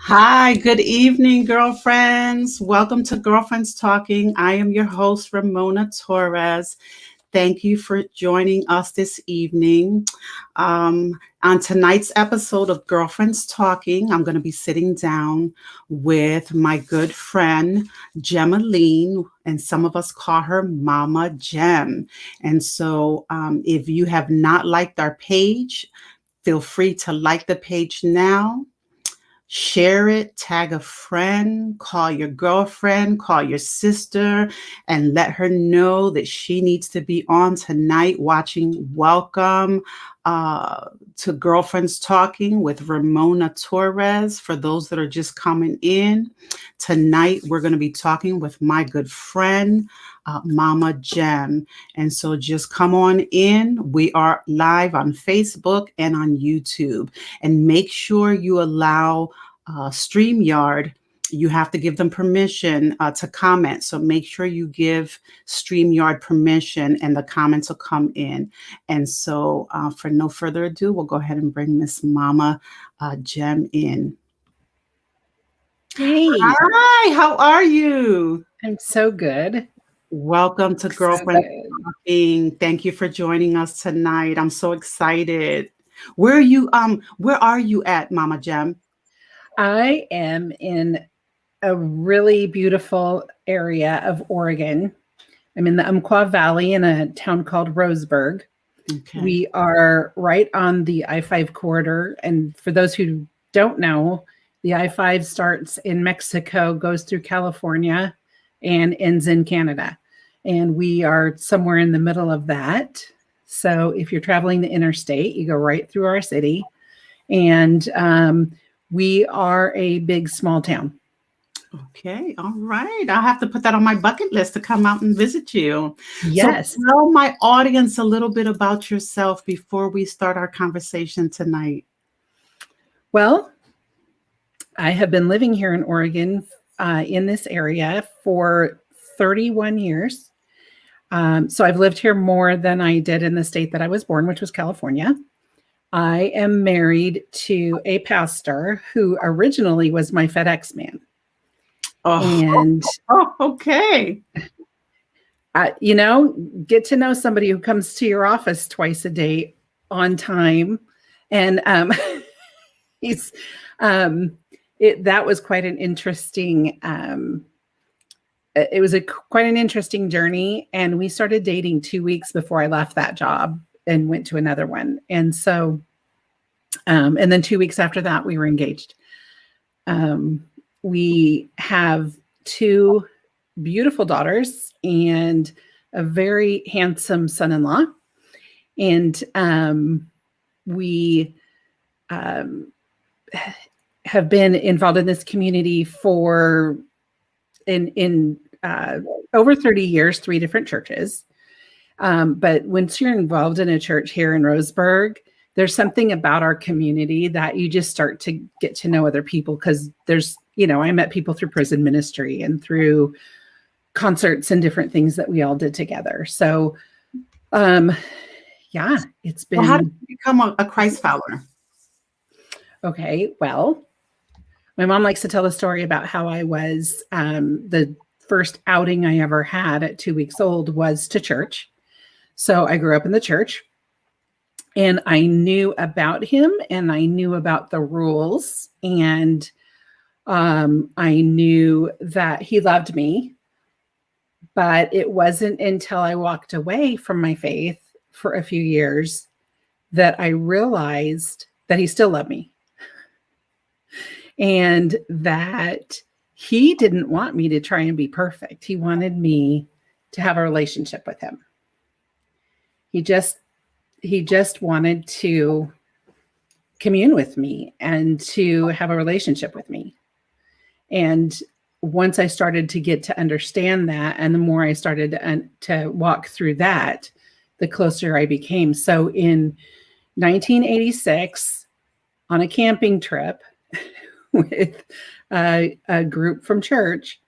Hi, good evening, girlfriends. Welcome to Girlfriends Talking. I am your host, Ramona Torres. Thank you for joining us this evening. On tonight's episode of Girlfriends Talking, I'm going to be sitting down with my good friend, Gemaline, and some of us call her Mama Gem. And so if you have not liked our page, feel free to like the page now. Share it, tag a friend, call your girlfriend, call your sister, and let her know that she needs to be on tonight watching Welcome to Girlfriends Talking with Ramona Torres. For those that are just coming in, tonight we're going to be talking with my good friend, Mama Gem. And so just come on in. We are live on Facebook and on YouTube. And make sure you allow StreamYard. You have to give them permission to comment. So make sure you give StreamYard permission and the comments will come in. And so for no further ado, we'll go ahead and bring Miss Mama Gem in. Hey. Hi, how are you? I'm so good. Welcome to Girlfriend Talking. Thank you for joining us tonight. I'm so excited. Where are you at, Mama Gem? I am in a really beautiful area of Oregon. I'm in the Umpqua Valley in a town called Roseburg. Okay. We are right on the I-5 corridor. And for those who don't know, the I-5 starts in Mexico, goes through California, and ends in Canada. And we are somewhere in the middle of that. So if you're traveling the interstate, you go right through our city. And we are a big, small town. Okay. All right. I'll have to put that on my bucket list to come out and visit you. Yes. So tell my audience a little bit about yourself before we start our conversation tonight. Well, I have been living here in Oregon in this area for 31 years. So I've lived here more than I did in the state that I was born, which was California. I am married to a pastor who originally was my FedEx man. And okay. Get to know somebody who comes to your office twice a day on time. And that was quite an interesting, quite an interesting journey. And we started dating 2 weeks before I left that job and went to another one. And so, and then 2 weeks after that, we were engaged. We have 2 beautiful daughters and a very handsome son-in-law. And we have been involved in this community for over 30 years, 3 different churches. But once you're involved in a church here in Roseburg, there's something about our community that you just start to get to know other people, because there's, I met people through prison ministry and through concerts and different things that we all did together. So, yeah, it's been. Well, how did you become a Christ follower? Okay, well, my mom likes to tell the story about how I was, the first outing I ever had at 2 weeks old was to church. So I grew up in the church. And I knew about him and I knew about the rules, and I knew that he loved me. But it wasn't until I walked away from my faith for a few years that I realized that he still loved me. And that he didn't want me to try and be perfect. He wanted me to have a relationship with him. He just wanted to commune with me and to have a relationship with me. And once I started to get to understand that, and the more I started to walk through that, the closer I became. So in 1986, on a camping trip with a group from church,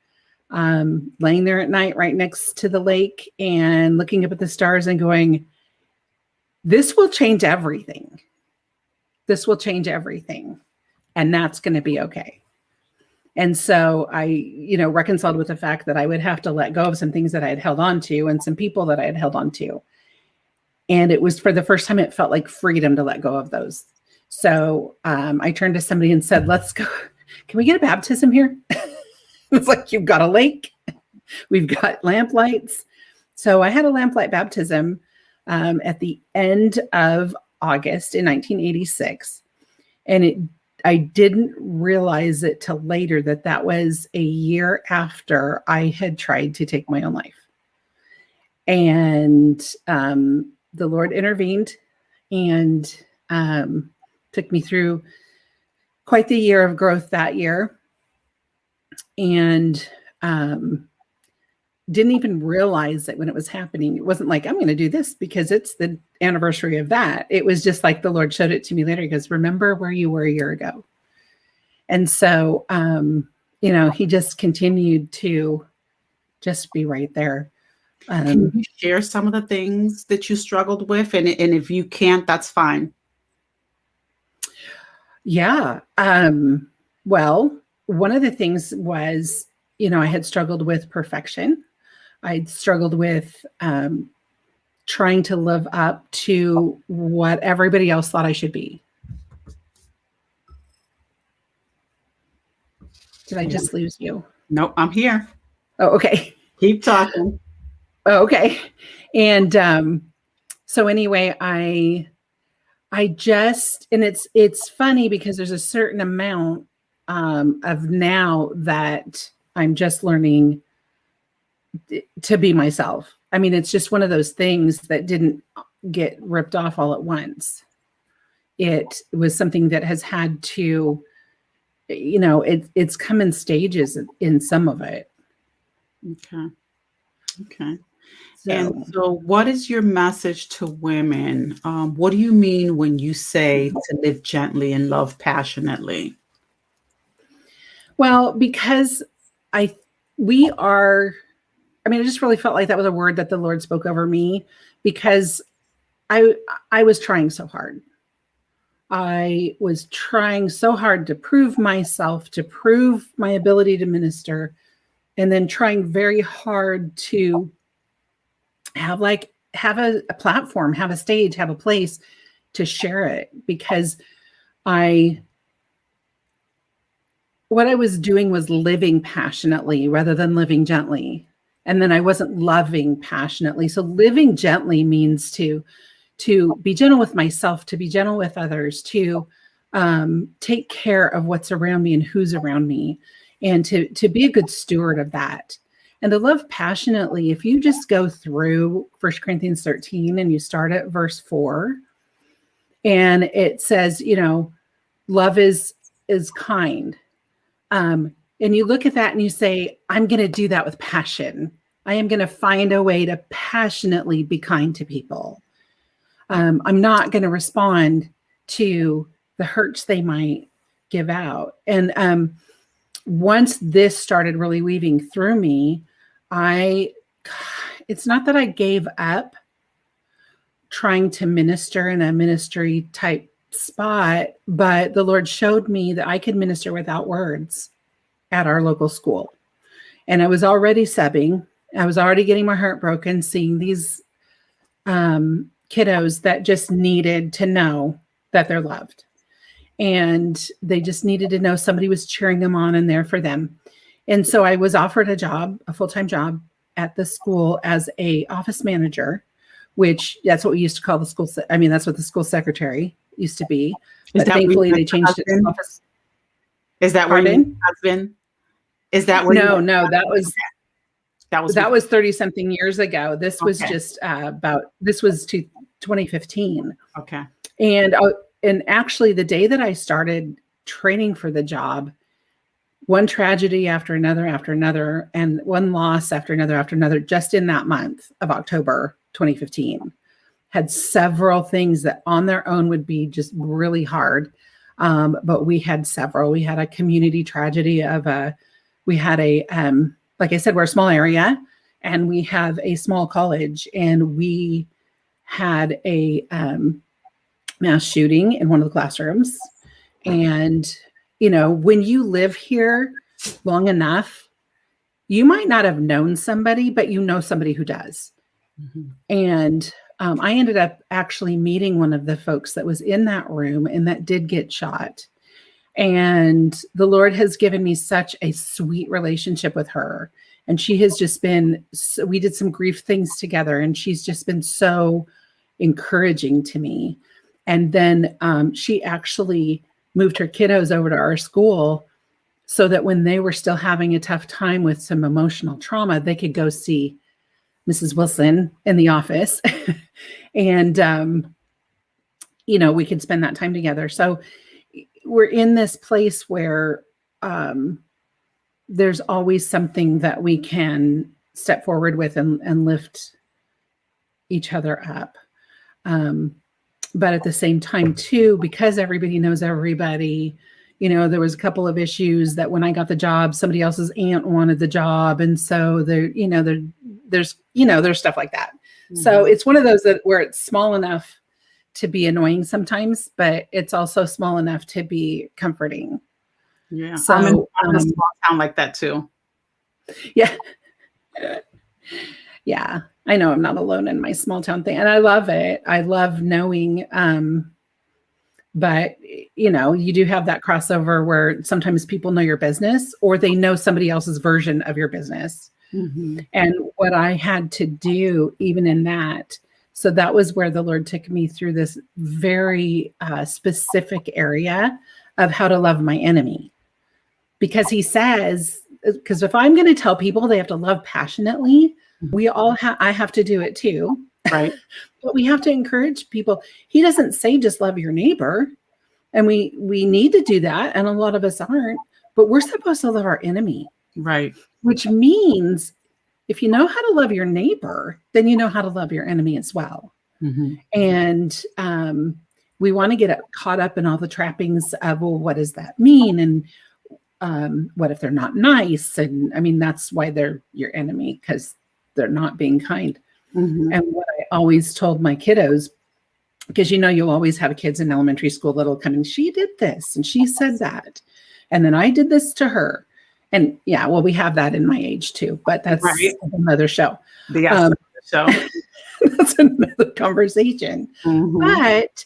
laying there at night right next to the lake and looking up at the stars and going, this will change everything. This will change everything. And that's going to be okay. And so I, reconciled with the fact that I would have to let go of some things that I had held on to and some people that I had held on to. And it was for the first time, it felt like freedom to let go of those. So I turned to somebody and said, let's go. Can we get a baptism here? It's like, you've got a lake. We've got lamplights. So I had a lamplight baptism at the end of August in 1986. And I didn't realize it till later that was a year after I had tried to take my own life. And the Lord intervened and took me through quite the year of growth that year. And didn't even realize that when it was happening. It wasn't like, I'm going to do this because it's the anniversary of that. It was just like the Lord showed it to me later. He goes, remember where you were a year ago. And so, he just continued to just be right there. Can you share some of the things that you struggled with? And if you can't, that's fine. Yeah. Well, one of the things was, I had struggled with perfection. I'd struggled with trying to live up to what everybody else thought I should be. Did I just lose you? Nope, I'm here. Oh, okay. Keep talking. Oh, okay. And so anyway, I just, and it's funny because there's a certain amount of now that I'm just learning to be myself. I mean, it's just one of those things that didn't get ripped off all at once. It was something that has had to, it's come in stages in some of it. Okay. So what is your message to women? What do you mean when you say to live gently and love passionately? Well, because I just really felt like that was a word that the Lord spoke over me, because I was trying so hard. I was trying so hard to prove myself, to prove my ability to minister, and then trying very hard to have a platform, have a stage, have a place to share it, because what I was doing was living passionately rather than living gently. And then I wasn't loving passionately. So living gently means to be gentle with myself, to be gentle with others, to take care of what's around me and who's around me, and to be a good steward of that. And to love passionately, if you just go through 1 Corinthians 13 and you start at verse 4, and it says, love is kind. And you look at that and you say, I'm going to do that with passion. I am going to find a way to passionately be kind to people. I'm not going to respond to the hurts they might give out. And once this started really weaving through me, it's not that I gave up trying to minister in a ministry type spot, but the Lord showed me that I could minister without words at our local school. And I was already subbing. I was already getting my heart broken, seeing these kiddos that just needed to know that they're loved. And they just needed to know somebody was cheering them on and there for them. And so I was offered a job, a full-time job at the school as a office manager, which that's what we used to call the school. That's what the school secretary used to be. But thankfully they changed it to office. Is that where your husband? Is that where? No, that was 30 something years ago. This was just this was 2015. Okay. And actually the day that I started training for the job, one tragedy after another, and one loss after another, just in that month of October 2015, had several things that on their own would be just really hard. But we had several. We had a community tragedy like I said, we're a small area and we have a small college, and we had a mass shooting in one of the classrooms. And, when you live here, long enough, you might not have known somebody, but you know somebody who does. Mhm. And I ended up actually meeting one of the folks that was in that room and that did get shot. And the Lord has given me such a sweet relationship with her. And she has just been, we did some grief things together, and she's just been so encouraging to me. And then she actually moved her kiddos over to our school so that when they were still having a tough time with some emotional trauma, they could go see Mrs. Wilson in the office. And, we could spend that time together. So we're in this place where there's always something that we can step forward with and lift each other up. But at the same time, too, because everybody knows everybody, there was a couple of issues that when I got the job, somebody else's aunt wanted the job. And so there's stuff like that. Mm-hmm. So it's one of those where it's small enough to be annoying sometimes, but it's also small enough to be comforting. Yeah. So I'm in a small town like that too. Yeah. Yeah. I know I'm not alone in my small town thing, and I love it. I love knowing, but you do have that crossover where sometimes people know your business or they know somebody else's version of your business. Mm-hmm. And what I had to do even in that, so that was where the Lord took me through this very specific area of how to love my enemy. Because he says, because if I'm going to tell people they have to love passionately, we all I have to do it too. Right. But we have to encourage people. He doesn't say just love your neighbor. And we need to do that. And a lot of us aren't, but we're supposed to love our enemy. Right. Which means if you know how to love your neighbor, then you know how to love your enemy as well. Mm-hmm. And we want to get caught up in all the trappings of, well, what does that mean? And what if they're not nice? And I mean, that's why they're your enemy, because they're not being kind. Mm-hmm. And what I always told my kiddos, because you'll always have kids in elementary school that'll come and she did this and she said that. And then I did this to her. And yeah, well, we have that in my age too, but that's right. Another show. So that's another conversation. Mm-hmm. But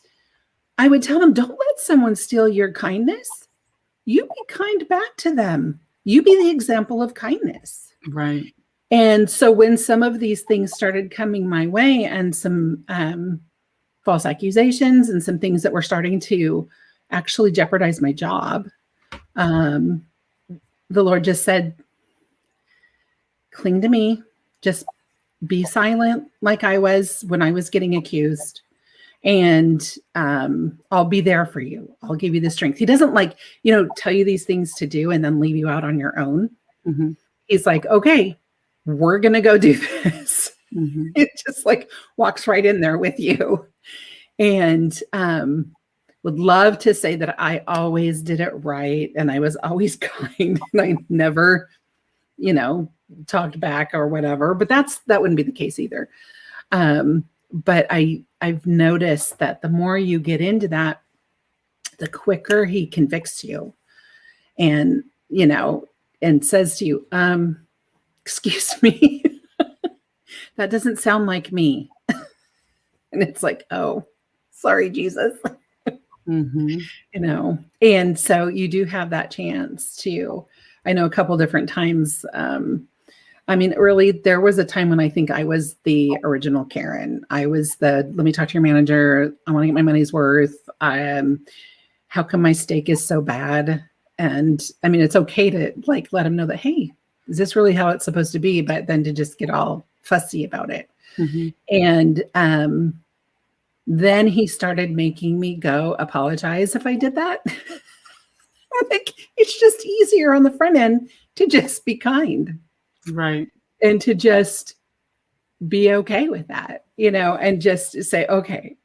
I would tell them, don't let someone steal your kindness. You be kind back to them. You be the example of kindness. Right. And so when some of these things started coming my way and some false accusations and some things that were starting to actually jeopardize my job, the Lord just said, cling to me, just be silent like I was when I was getting accused. And I'll be there for you. I'll give you the strength. He doesn't tell you these things to do and then leave you out on your own. Mm-hmm. He's like, okay, we're going to go do this. Mm-hmm. It just walks right in there with you. And would love to say that I always did it right. And I was always kind and I never, talked back or whatever, but that wouldn't be the case either. But I've noticed that the more you get into that, the quicker he convicts you and, and says to you, excuse me, that doesn't sound like me. And it's like, oh, sorry, Jesus. Mm-hmm. And so you do have that chance to, I know a couple different times. Early, there was a time when I think I was the original Karen. I was let me talk to your manager. I want to get my money's worth. How come my steak is so bad? And it's okay to let him know that, hey, is this really how it's supposed to be? But then to just get all fussy about it. Mm-hmm. And then he started making me go apologize if I did that. It's just easier on the front end to just be kind. Right. And to just be okay with that, and just say, okay,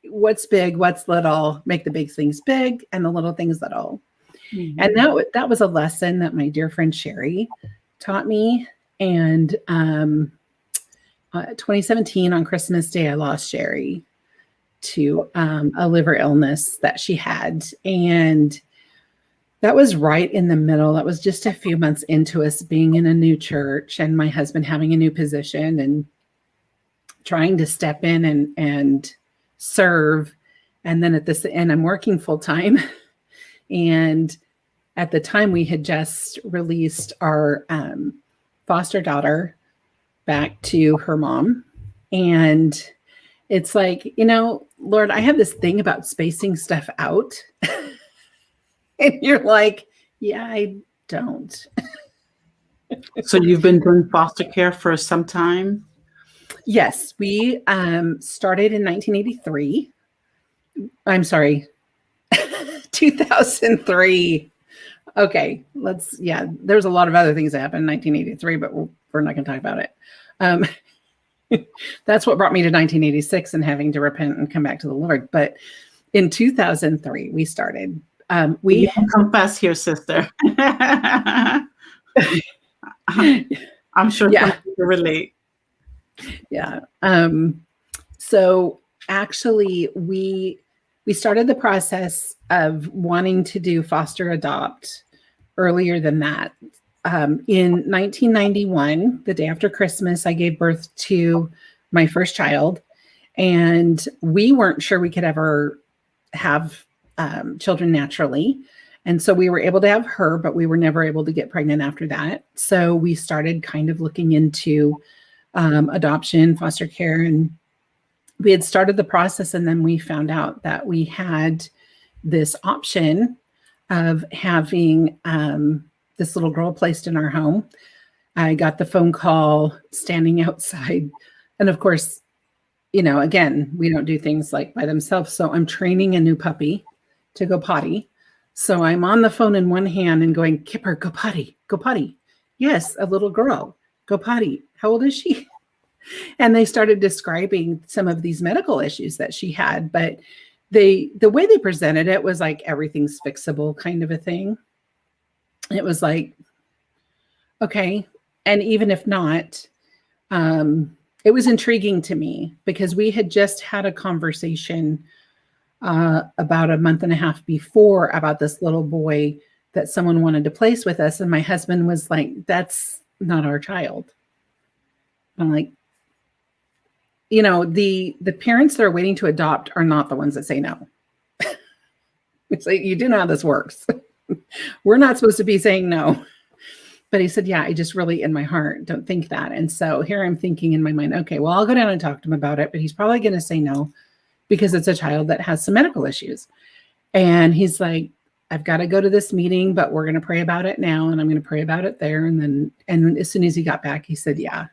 what's big, what's little, make the big things big and the little things little. Mm-hmm. And that was a lesson that my dear friend Sherry taught me. And 2017 on Christmas Day, I lost Sherry to a liver illness that she had. And That was right in the middle. That was just a few months into us being in a new church and my husband having a new position and trying to step in and serve. And then I'm working full time. And at the time we had just released our foster daughter back to her mom. And it's like, Lord, I have this thing about spacing stuff out. And you're like, yeah, I don't. So you've been doing foster care for some time? Yes, we started in 1983. I'm sorry, 2003. Okay, there's a lot of other things that happened in 1983, but we're not going to talk about it. That's what brought me to 1986 and having to repent and come back to the Lord. But in 2003, we started. You can confess here, sister. I'm sure some people relate. Yeah. So actually, we started the process of wanting to do foster adopt earlier than that. In 1991, the day after Christmas, I gave birth to my first child, and we weren't sure we could ever have children naturally. And so we were able to have her, but we were never able to get pregnant after that. So we started kind of looking into adoption, foster care, and we had started the process. And then we found out that we had this option of having this little girl placed in our home. I got the phone call standing outside. And of course, again, we don't do things like by themselves. So I'm training a new puppy to go potty. So I'm on the phone in one hand and going, Kipper, go potty, go potty. Yes, a little girl, go potty. How old is she? And they started describing some of these medical issues that she had, but the way they presented it was like everything's fixable kind of a thing. It was like, okay. And even if not, it was intriguing to me because we had just had a conversation about a month and a half before about this little boy that someone wanted to place with us. And my husband was like, that's not our child. I'm like, the parents that are waiting to adopt are not the ones that say no. It's like, you do know how this works. We're not supposed to be saying no. But he said, yeah, I just really in my heart don't think that. And so here I'm thinking in my mind, okay, well, I'll go down and talk to him about it, but he's probably going to say no because it's a child that has some medical issues. And he's like, I've got to go to this meeting, but we're going to pray about it now. And I'm going to pray about it there. And as soon as he got back, he said, yeah,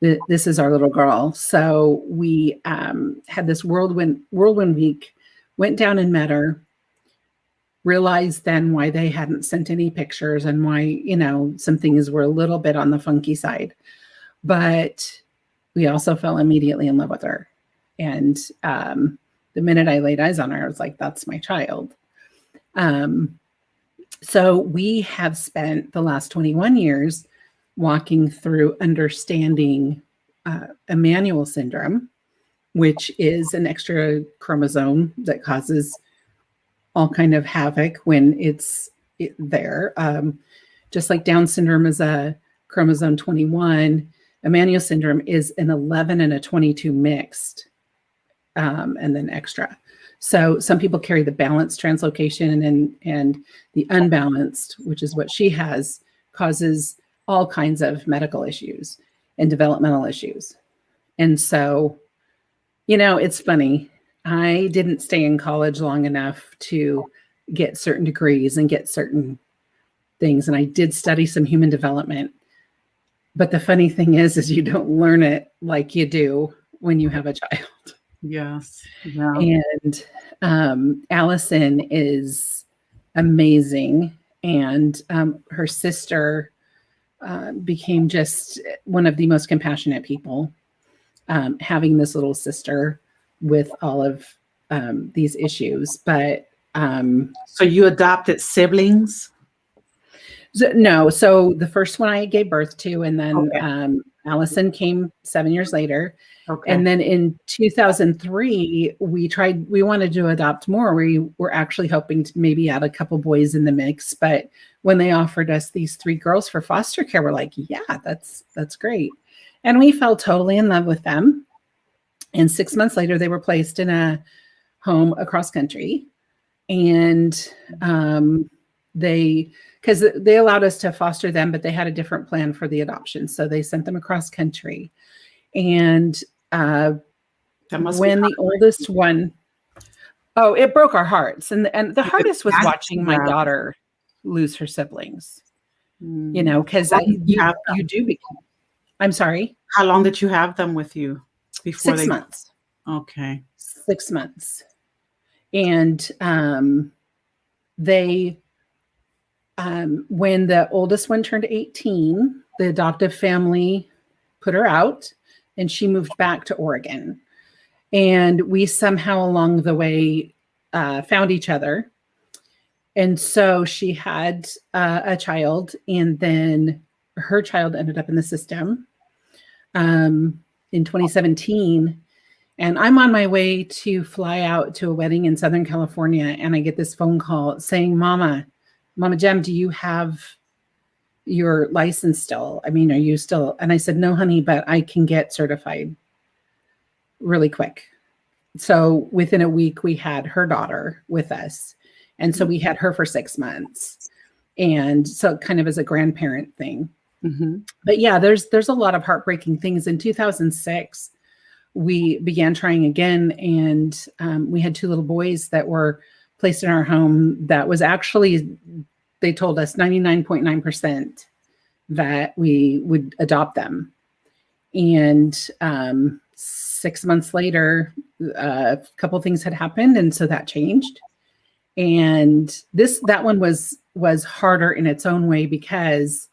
this is our little girl. So we had this whirlwind week, went down and met her, realized then why they hadn't sent any pictures and why, some things were a little bit on the funky side. But we also fell immediately in love with her. And the minute I laid eyes on her, I was like, that's my child. So we have spent the last 21 years walking through understanding Emmanuel syndrome, which is an extra chromosome that causes all kind of havoc when it's there. Just like Down syndrome is a chromosome 21, Emmanuel syndrome is an 11 and a 22 mixed, and then extra. So some people carry the balanced translocation and the unbalanced, which is what she has, causes all kinds of medical issues and developmental issues. And so, it's funny. I didn't stay in college long enough to get certain degrees and get certain things. And I did study some human development. But the funny thing is you don't learn it like you do when you have a child. Yes. Yeah. And Allison is amazing. And her sister became just one of the most compassionate people, having this little sister with all of these issues. But so you adopted siblings? No. So the first one I gave birth to, and then Allison came 7 years later. Okay. And then in 2003, we wanted to adopt more. We were actually hoping to maybe add a couple boys in the mix. But when they offered us these 3 girls for foster care, we're like, yeah, that's great. And we fell totally in love with them. And 6 months later, they were placed in home across country, and because they allowed us to foster them, but they had a different plan for the adoption, so they sent them across country. And when the oldest one, it broke our hearts, and the hardest was watching my daughter lose her siblings. You know, because you do become. I'm sorry. How long did you have them with you before? 6 months. Okay. 6 months. And when the oldest one turned 18, the adoptive family put her out and she moved back to Oregon. And we somehow along the way found each other. And so she had a child, and then her child ended up in the system in 2017. And I'm on my way to fly out to a wedding in Southern California. And I get this phone call saying, Mama Jem, do you have your license still? I mean, are you still? And I said, no, honey, but I can get certified really quick. So within a week, we had her daughter with us. And so we had her for 6 months. And so kind of as a grandparent thing. Mm-hmm. But yeah, there's a lot of heartbreaking things. In 2006, we began trying again, and we had 2 little boys that were placed in our home. That was actually, they told us 99.9% that we would adopt them. And 6 months later, a couple things had happened, and so that changed. And that one was harder in its own way because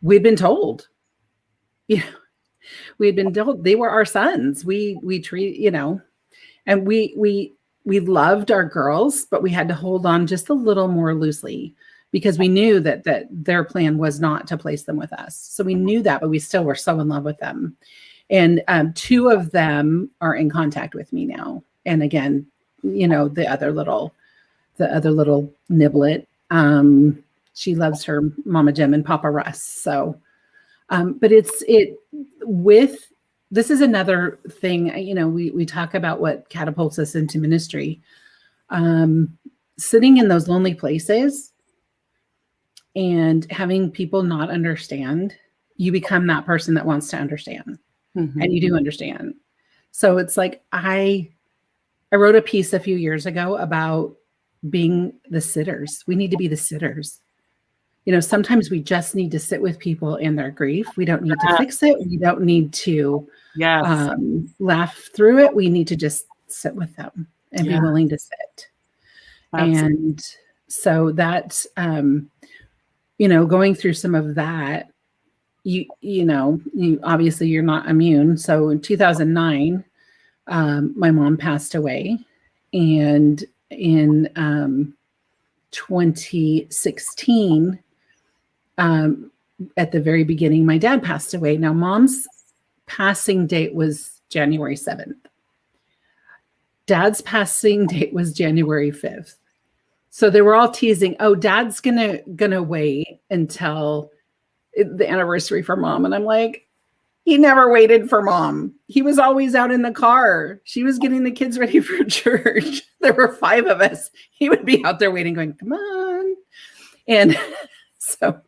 we'd been told, we had been told they were our sons. We treat, and we loved our girls, but we had to hold on just a little more loosely because we knew that their plan was not to place them with us. So we knew that, but we still were so in love with them. And 2 of them are in contact with me now. And again, the other little niblet, she loves her Mama Jem and Papa Russ. So, but this is another thing, we talk about what catapults us into ministry. Sitting in those lonely places and having people not understand, you become that person that wants to understand. Mm-hmm. And you do understand. So it's like, I wrote a piece a few years ago about being the sitters. We need to be the sitters. Sometimes we just need to sit with people in their grief. We don't need to fix it. We don't need to laugh through it. We need to just sit with them and be willing to sit. Absolutely. And so that, going through some of that, you obviously you're not immune. So in 2009, my mom passed away, and in 2016, at the very beginning, my dad passed away. Now, Mom's passing date was January 7th. Dad's passing date was January 5th. So they were all teasing, oh, Dad's gonna wait until the anniversary for Mom. And I'm like, he never waited for Mom. He was always out in the car. She was getting the kids ready for church. There were 5 of us. He would be out there waiting, going, come on. And so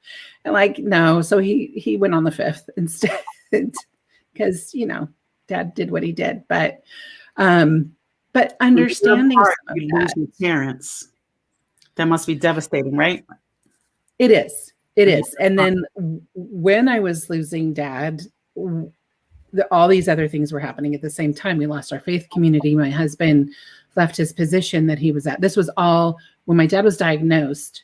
I'm like, no. So he went on the 5th instead because, Dad did what he did. But understanding your parents, that must be devastating, right? It is. It is. And then when I was losing Dad, all these other things were happening at the same time. We lost our faith community. My husband left his position that he was at. This was all when my dad was diagnosed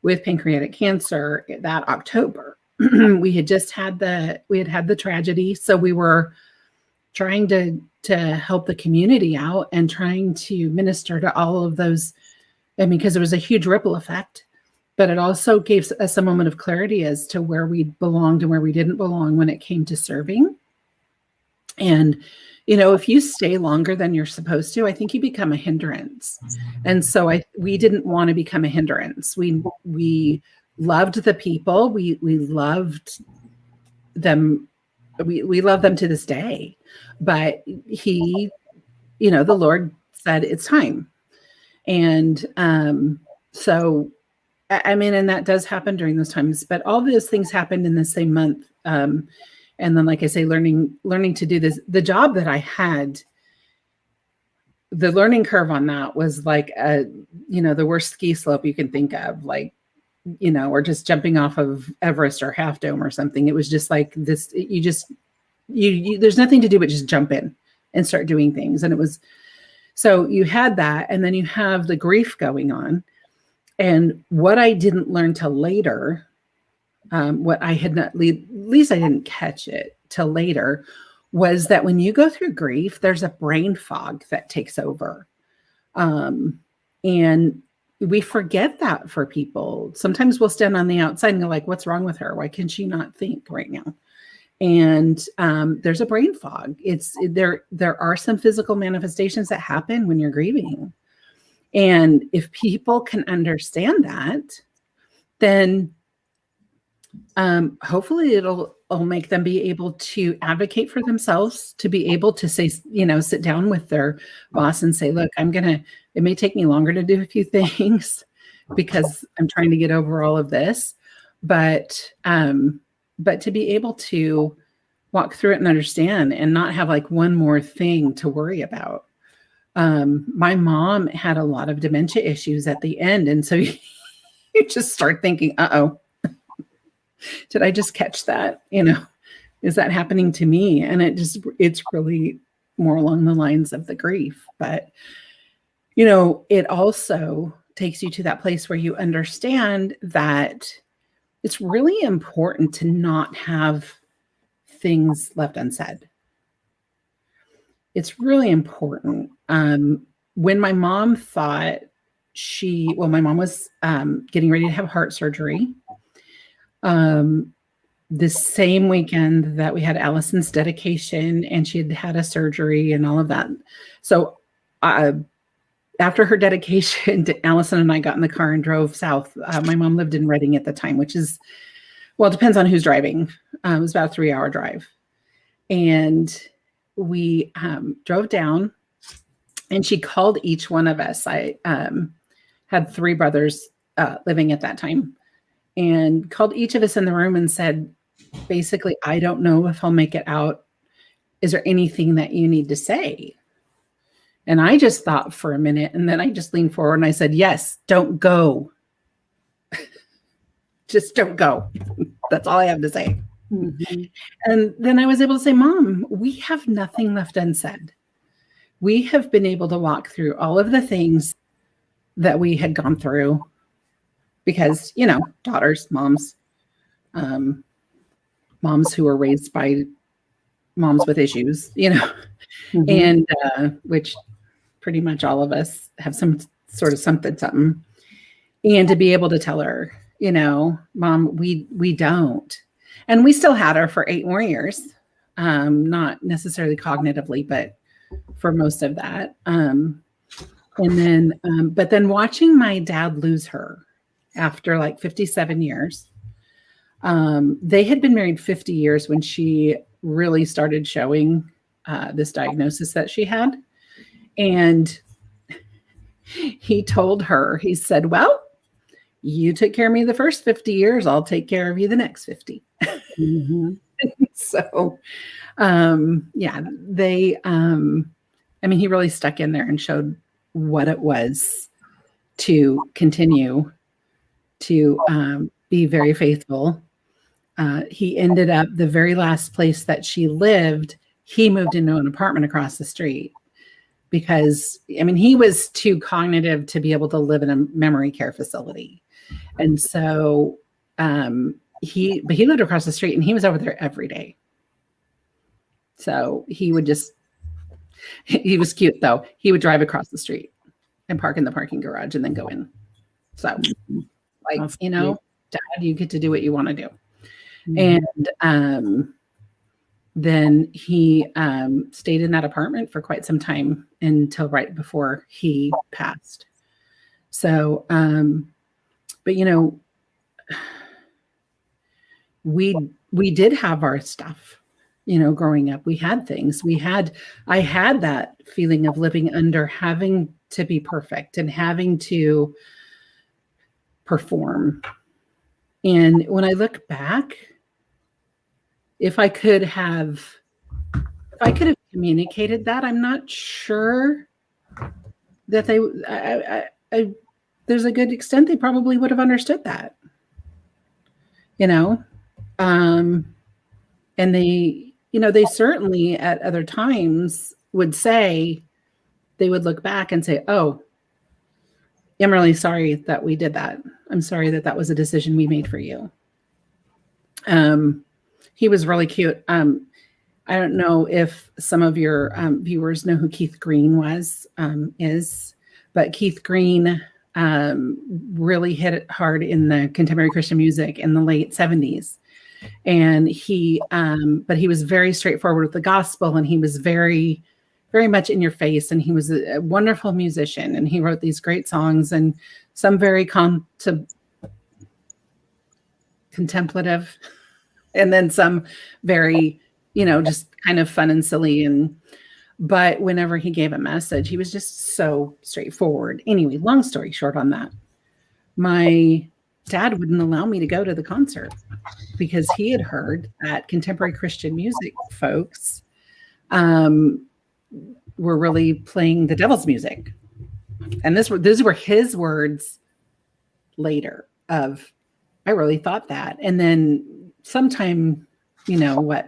with pancreatic cancer that October. We had just had the tragedy. So we were trying to help the community out and trying to minister to all of those. I mean, because there was a huge ripple effect. but it also gave us a moment of clarity as to where we belonged and where we didn't belong when it came to serving. And, if you stay longer than you're supposed to, I think you become a hindrance. And so we didn't want to become a hindrance. We loved the people. We loved them. We love them to this day, but the Lord said it's time. And so, and that does happen during those times, but all those things happened in the same month. And then, like I say, learning to do this, the job that I had, the learning curve on that was like, the worst ski slope you can think of, like, or just jumping off of Everest or Half Dome or something. It was just like this, there's nothing to do but just jump in and start doing things. And it was, so you had that, and then you have the grief going on. And what I didn't learn till later, what I had not, at least I didn't catch it till later, was that when you go through grief, there's a brain fog that takes over. And we forget that for people. Sometimes we'll stand on the outside and go like, what's wrong with her? Why can she not think right now? And there's a brain fog. There are some physical manifestations that happen when you're grieving. And if people can understand that, then hopefully it'll make them be able to advocate for themselves, to be able to say, sit down with their boss and say, look, it may take me longer to do a few things because I'm trying to get over all of this, but to be able to walk through it and understand and not have like one more thing to worry about. My mom had a lot of dementia issues at the end. And so you just start thinking, uh-oh, did I just catch that? Is that happening to me? And it's really more along the lines of the grief. But, it also takes you to that place where you understand that it's really important to not have things left unsaid. It's really important. When my mom thought my mom was getting ready to have heart surgery. The same weekend that we had Allison's dedication, and she had a surgery and all of that. So after her dedication, Allison and I got in the car and drove south. My mom lived in Reading at the time, which is, well, it depends on who's driving. It was about a 3-hour drive. And we drove down, and she called each one of us. I had 3 brothers living at that time, and called each of us in the room and said, basically, I don't know if I'll make it out. Is there anything that you need to say? And I just thought for a minute, and then I just leaned forward and I said, yes, don't go. Just don't go. That's all I have to say. Mm-hmm. And then I was able to say, Mom, we have nothing left unsaid. We have been able to walk through all of the things that we had gone through because, daughters, moms who were raised by moms with issues, mm-hmm. and which pretty much all of us have some sort of something. And to be able to tell her, Mom, we don't. And we still had her for 8 more years, not necessarily cognitively, but for most of that. But then watching my dad lose her after like 57 years, they had been married 50 years when she really started showing this diagnosis that she had. And he told her, he said, well, you took care of me the first 50 years. I'll take care of you the next 50. Mm-hmm. So, he really stuck in there and showed what it was to continue to be very faithful. He ended up, the very last place that she lived, he moved into an apartment across the street because, he was too cognitive to be able to live in a memory care facility. And so he lived across the street, and he was over there every day. So he was cute though. He would drive across the street and park in the parking garage and then go in. So Like, That's sweet. Dad, you get to do what you want to do. Mhm. And then he stayed in that apartment for quite some time until right before he passed. So, but we did have our stuff, growing up. We had things. I had that feeling of living under having to be perfect and having to perform. And when I look back, if I could have communicated that, I'm not sure that there's a good extent they probably would have understood that, you know. And they certainly at other times would say, they would look back and say, "Oh, I'm really sorry that we did that. I'm sorry that that was a decision we made for you." He was really cute. I don't know if some of your viewers know who Keith Green is, but Keith Green really hit it hard in the contemporary Christian music in the late 70s. And but he was very straightforward with the gospel, and he was very, very much in your face. And he was a wonderful musician, and he wrote these great songs, and some very contemplative, and then some very, just kind of fun and silly. But whenever he gave a message, he was just so straightforward. Anyway, long story short on that, my dad wouldn't allow me to go to the concert because he had heard that contemporary Christian music folks were really playing the devil's music. And these were his words later of, I really thought that. And then sometime, 10,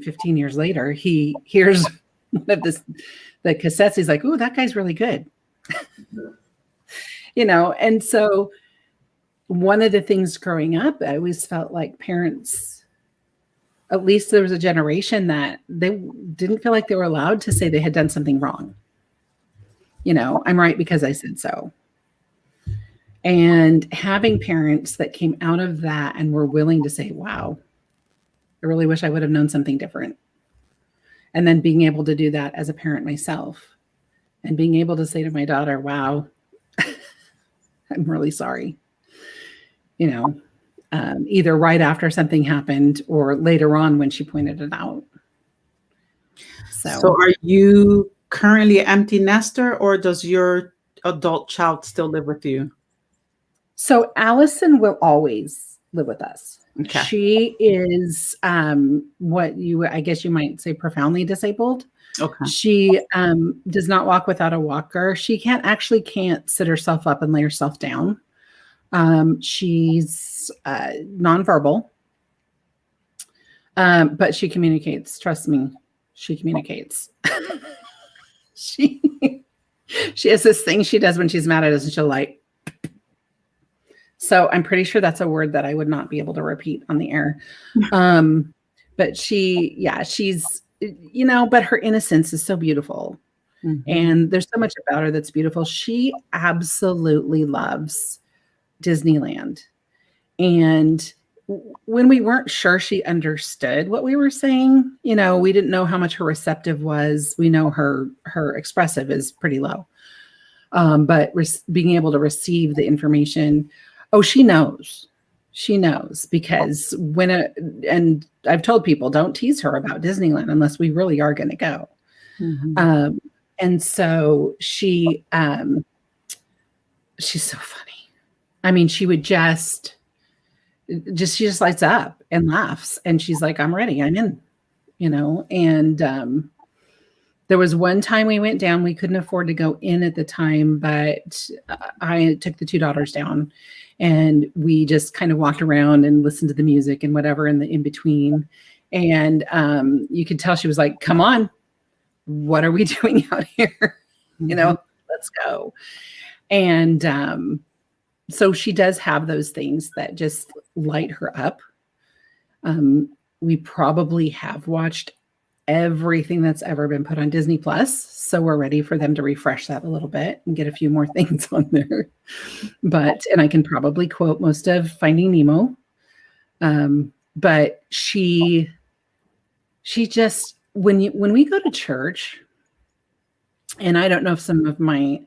15 years later, he hears one of the cassettes. He's like, "Ooh, that guy's really good." And so one of the things growing up, I always felt like parents, at least there was a generation that they didn't feel like they were allowed to say they had done something wrong. I'm right because I said so. And having parents that came out of that and were willing to say, "Wow, I really wish I would have known something different." And then being able to do that as a parent myself, and being able to say to my daughter, "Wow, I'm really sorry." Either right after something happened or later on when she pointed it out. So are you currently an empty nester, or does your adult child still live with you? So Allison will always live with us. Okay. She is I guess you might say profoundly disabled. Okay. She does not walk without a walker. She can't sit herself up and lay herself down. She's nonverbal, but she communicates. Trust me, she communicates. She has this thing she does when she's mad at us, and she'll like. So I'm pretty sure that's a word that I would not be able to repeat on the air. But she's, but her innocence is so beautiful. Mm-hmm. And there's so much about her that's beautiful. She absolutely loves Disneyland. And when we weren't sure she understood what we were saying, we didn't know how much her receptive was. We know her expressive is pretty low. But being able to receive the information, she knows because and I've told people, don't tease her about Disneyland unless we really are going to go. Mm-hmm. And so she's so funny. I mean, she would she just lights up and laughs, and she's like, "I'm ready. I'm in," and there was one time we went down. We couldn't afford to go in at the time, but I took the two daughters down, and we just kind of walked around and listened to the music and whatever in between. And you could tell she was like, "Come on, what are we doing out here? Mm-hmm. Let's go." And so she does have those things that just light her up. We probably have watched everything that's ever been put on Disney Plus. So we're ready for them to refresh that a little bit and get a few more things on there. And I can probably quote most of Finding Nemo. But she just, when we go to church, and I don't know if some of my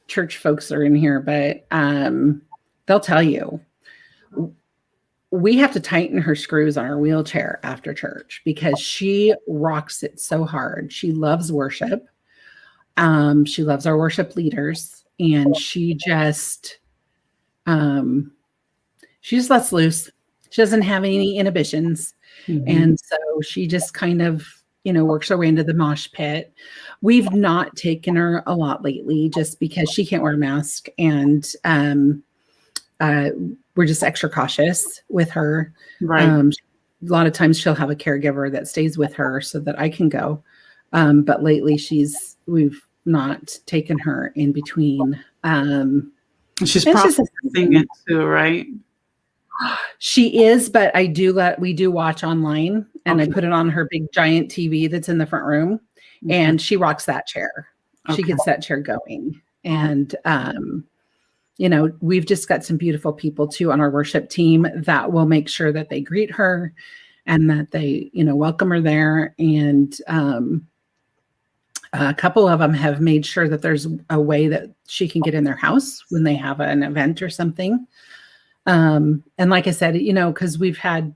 church folks are in here, but they'll tell you, we have to tighten her screws on her wheelchair after church because she rocks it so hard. She loves worship. She loves our worship leaders, and she just lets loose. She doesn't have any inhibitions. Mm-hmm. And so she just kind of, works her way into the mosh pit. We've not taken her a lot lately just because she can't wear a mask, and we're just extra cautious with her. Right. A lot of times she'll have a caregiver that stays with her so that I can go. But lately we've not taken her in between. She's processing it too, right? She is, but we do watch online, and I put it on her big giant TV that's in the front room, and she rocks that chair. She gets that chair going. And, we've just got some beautiful people too on our worship team that will make sure that they greet her and that they, welcome her there. And a couple of them have made sure that there's a way that she can get in their house when they have an event or something. And like I said, because we've had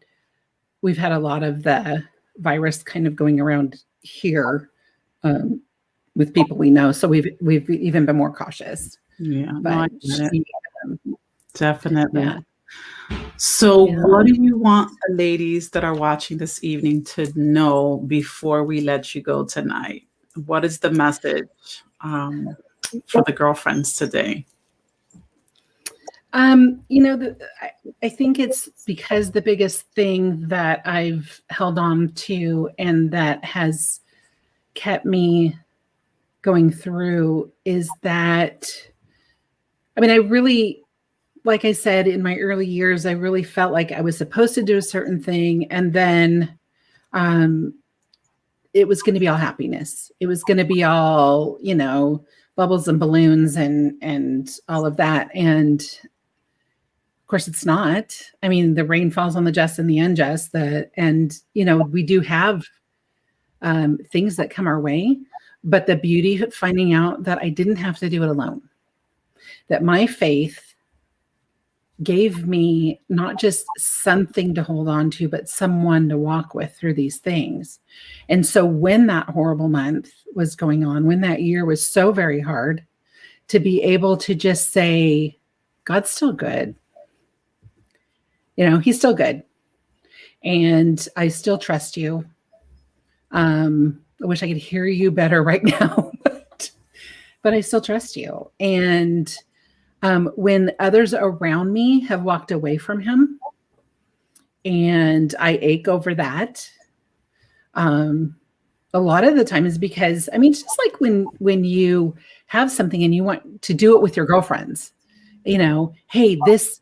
a lot of the virus kind of going around here with people we know. So we've even been more cautious. Yeah, but definitely. Yeah. So what do you want the ladies that are watching this evening to know before we let you go tonight? What is the message for the girlfriends today? I think it's because the biggest thing that I've held on to and that has kept me going through is that, I really, like I said, in my early years, I really felt like I was supposed to do a certain thing. And then it was going to be all happiness. It was going to be all, bubbles and balloons and all of that. And of course it's not. The rain falls on the just and the unjust. We do have things that come our way, but the beauty of finding out that I didn't have to do it alone, that my faith gave me not just something to hold on to, but someone to walk with through these things. And so when that horrible month was going on, when that year was so very hard, to be able to just say, God's still good. He's still good. And I still trust you. I wish I could hear you better right now, but I still trust you. And when others around me have walked away from him and I ache over that, a lot of the time is because, just like when you have something and you want to do it with your girlfriends, hey, this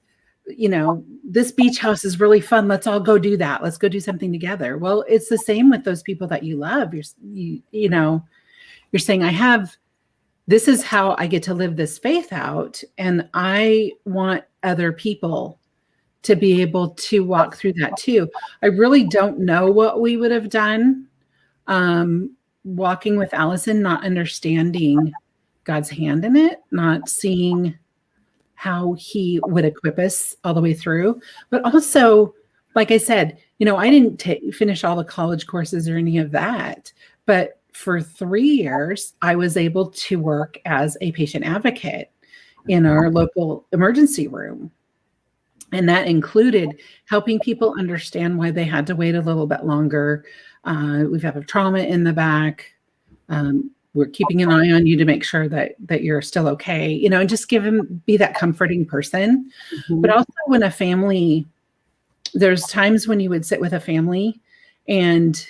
beach house is really fun. Let's all go do that. Let's go do something together. Well, it's the same with those people that you love. You're saying, this is how I get to live this faith out. And I want other people to be able to walk through that too. I really don't know what we would have done walking with Allison, not understanding God's hand in it, not seeing how he would equip us all the way through. But also, like I said, I didn't finish all the college courses or any of that. But for 3 years, I was able to work as a patient advocate in our local emergency room. And that included helping people understand why they had to wait a little bit longer. We've had a trauma in the back. We're keeping an eye on you to make sure that you're still okay, and just be that comforting person. Mm-hmm. But also when a family, there's times when you would sit with a family and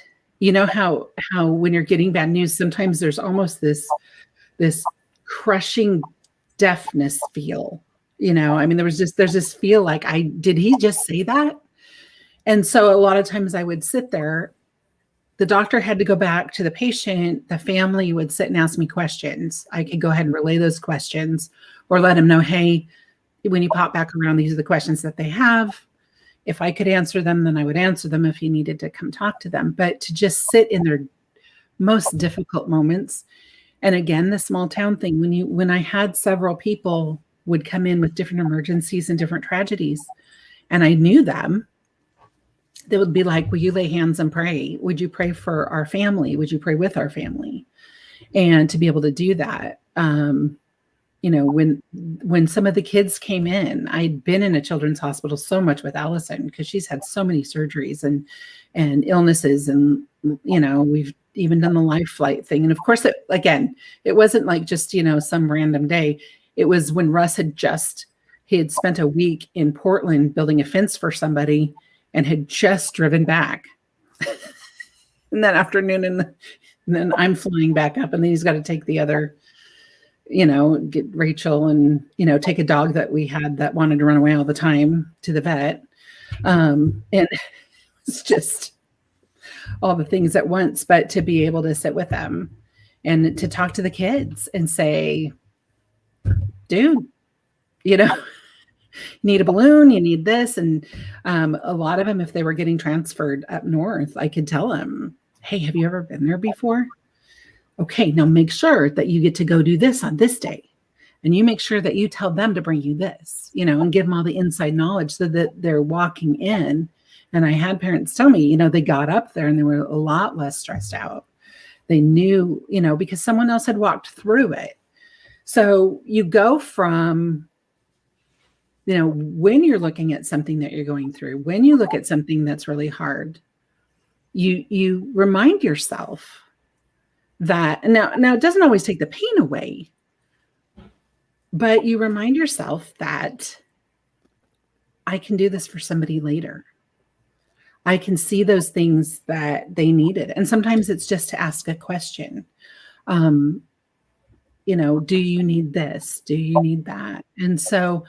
how when you're getting bad news, sometimes there's almost this crushing deafness feel, there's this feel like, did he just say that? And so a lot of times I would sit there the doctor had to go back to the patient, the family would sit and ask me questions. I could go ahead and relay those questions or let them know, hey, when you pop back around, these are the questions that they have. If I could answer them, then I would answer them if you needed to come talk to them. But to just sit in their most difficult moments. And again, the small town thing, when I had several people would come in with different emergencies and different tragedies, and I knew them, they would be like, will you lay hands and pray? Would you pray for our family? Would you pray with our family? And to be able to do that, when some of the kids came in, I'd been in a children's hospital so much with Allison because she's had so many surgeries and illnesses, and we've even done the life flight thing. And of course, it wasn't like just some random day. It was when Russ he had spent a week in Portland building a fence for somebody and had just driven back in that afternoon, and then I'm flying back up, and then he's got to take the other, get Rachel and, take a dog that we had that wanted to run away all the time to the vet. And it's just all the things at once, but to be able to sit with them and to talk to the kids and say, dude, you need a balloon, you need this. And a lot of them, if they were getting transferred up north, I could tell them, hey, have you ever been there before? Okay, now make sure that you get to go do this on this day. And you make sure that you tell them to bring you this, and give them all the inside knowledge so that they're walking in. And I had parents tell me, they got up there and they were a lot less stressed out. They knew, because someone else had walked through it. So you go from, when you're looking at something that you're going through, when you look at something that's really hard, you remind yourself that now it doesn't always take the pain away, but you remind yourself that I can do this for somebody later. I can see those things that they needed. And sometimes it's just to ask a question. Do you need this? Do you need that? And so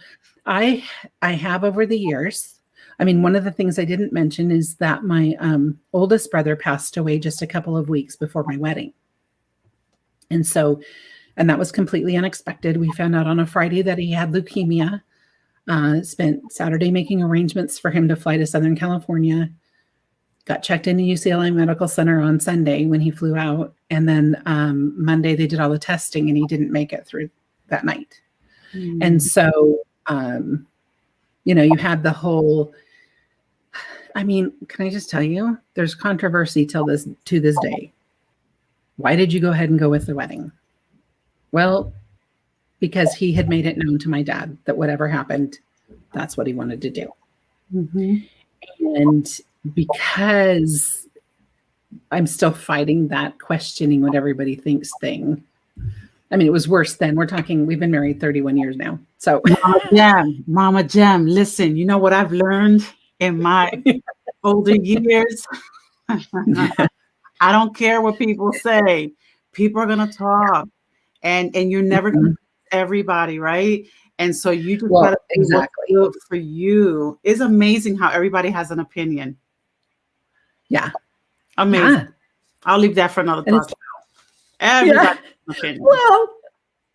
I have over the years, one of the things I didn't mention is that my oldest brother passed away just a couple of weeks before my wedding. And that was completely unexpected. We found out on a Friday that he had leukemia, spent Saturday making arrangements for him to fly to Southern California, got checked into UCLA Medical Center on Sunday when he flew out. And then Monday they did all the testing and he didn't make it through that night. Mm. And so, you had the whole, can I just tell you, there's controversy to this day. Why did you go ahead and go with the wedding? Well, because he had made it known to my dad that whatever happened, that's what he wanted to do. Mm-hmm. And because I'm still fighting that questioning what everybody thinks thing. It was worse then. We've been married 31 years now. So Mama Gem, listen, you know what I've learned in my older years? I don't care what people say. People are going to talk and you're never going to everybody, right? And so you just got to do what's good for you. It's amazing how everybody has an opinion. Yeah. Amazing. Yeah. I'll leave that for another talk. Everybody has an opinion. Well,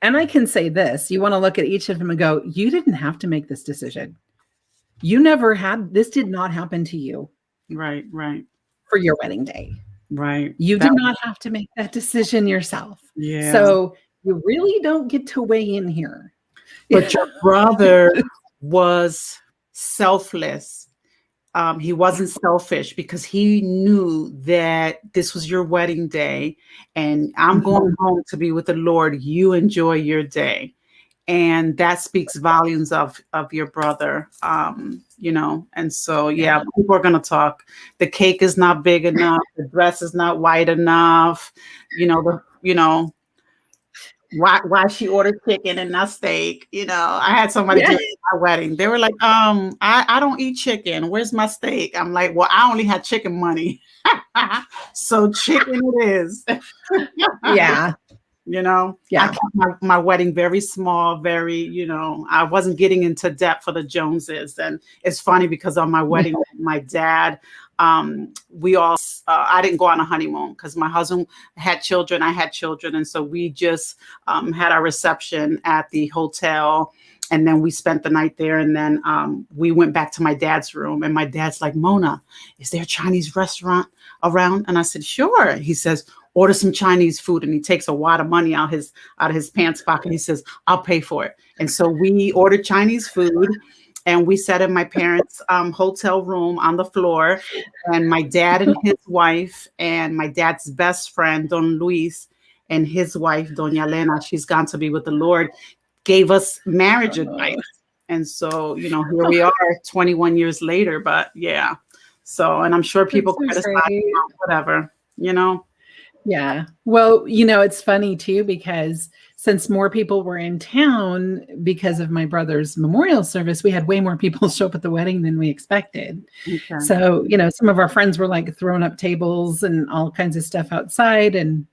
and I can say this, you want to look at each of them and go, you didn't have to make this decision. This did not happen to you. Right. For your wedding day. Right. You did not have to make that decision yourself. Yeah. So you really don't get to weigh in here. But your brother was selfless. He wasn't selfish because he knew that this was your wedding day and I'm going home to be with the Lord. You enjoy your day. And that speaks volumes of your brother, and so, people are going to talk. The cake is not big enough. The dress is not white enough. Why she ordered chicken and not steak. I had somebody do it at my wedding. They were like, I don't eat chicken. Where's my steak? I'm like, well, I only had chicken money. So chicken it is. Yeah. I Yeah. kept my wedding very small, very, I wasn't getting into debt for the Joneses. And it's funny because on my wedding, my dad, we all, I didn't go on a honeymoon because my husband had children, I had children. And so we just had our reception at the hotel. And then we spent the night there. And then we went back to my dad's room. And my dad's like, Mona, is there a Chinese restaurant around? And I said, sure. He says, order some Chinese food. And he takes a wad of money out of his pants pocket. He says, I'll pay for it. And so we ordered Chinese food. And we sat in my parents' hotel room on the floor. And my dad and his wife and my dad's best friend, Don Luis, and his wife, Doña Elena, she's gone to be with the Lord, gave us marriage advice. And so, here we are 21 years later, but yeah. So, and I'm sure people criticize, whatever, Yeah. Well, it's funny too, because since more people were in town because of my brother's memorial service, we had way more people show up at the wedding than we expected. Okay. So, some of our friends were like throwing up tables and all kinds of stuff outside. And,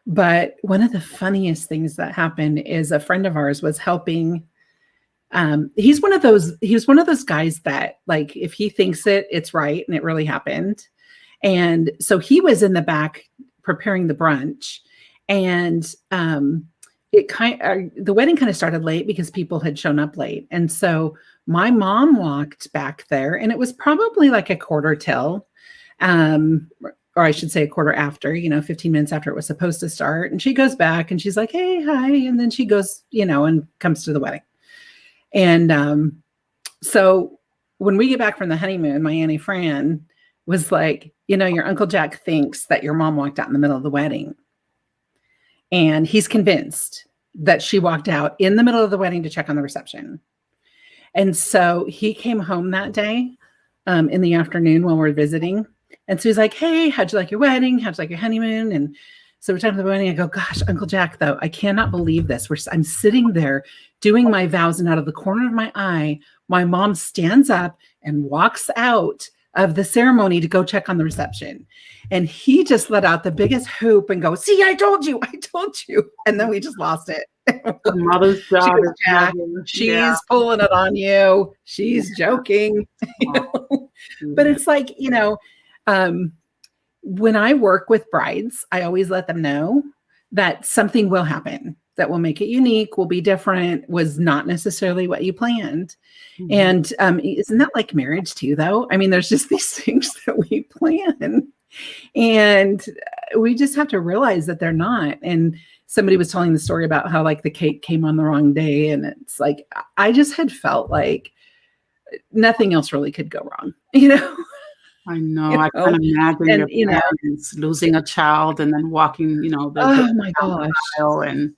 but one of the funniest things that happened is a friend of ours was helping. He was one of those guys that, like, if he thinks it's right and it really happened. And so he was in the back preparing the brunch, and the wedding kind of started late because people had shown up late. And so my mom walked back there, and it was probably like a quarter till, or I should say a quarter after, 15 minutes after it was supposed to start. And she goes back and she's like, hey, hi. And then she goes, and comes to the wedding. And so when we get back from the honeymoon, my Auntie Fran was like, your Uncle Jack thinks that your mom walked out in the middle of the wedding. And he's convinced that she walked out in the middle of the wedding to check on the reception. And so he came home that day in the afternoon while we're visiting. And so he's like, hey, how'd you like your wedding? How'd you like your honeymoon? And so we're talking about the wedding. I go, gosh, Uncle Jack, though, I cannot believe this. I'm sitting there doing my vows, and out of the corner of my eye, my mom stands up and walks out of the ceremony to go check on the reception. And he just let out the biggest hoop and go, see, I told you. And then we just lost it. The mother's job is Jack, she's pulling it on you. She's joking. But it's like, when I work with brides, I always let them know that something will happen that will make it unique, will be different, was not necessarily what you planned. Mm-hmm. And isn't that like marriage too, though? I mean, there's just these things that we plan, and we just have to realize that they're not. And somebody was telling the story about how like the cake came on the wrong day. And it's like, I just had felt like nothing else really could go wrong, I know. I can imagine your parents losing a child and then walking, oh my gosh. And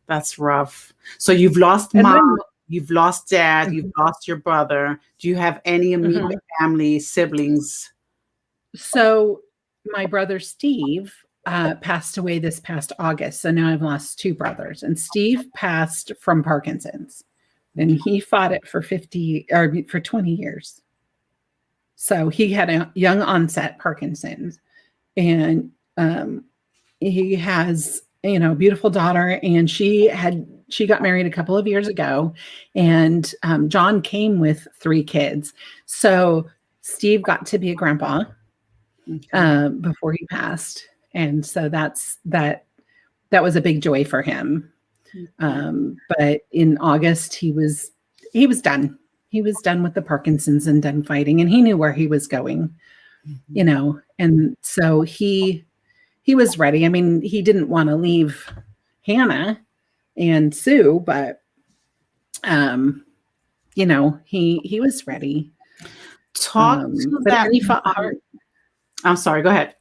that's rough. So you've lost mom, you've lost dad, you've lost your brother. Do you have any immediate family, siblings? So my brother Steve passed away this past August. So now I've lost two brothers, and Steve passed from Parkinson's, and he fought it for 20 years. So he had a young onset Parkinson's, and he has, a beautiful daughter, and she got married a couple of years ago, and John came with 3 kids. So Steve got to be a grandpa before he passed. And so that was a big joy for him. But in August, he was done. He was done with the Parkinson's and done fighting, and he knew where he was going, and so he was ready. I mean, he didn't want to leave Hannah and Sue, but, he was ready. Talk to that. He fought hard. I'm sorry, go ahead.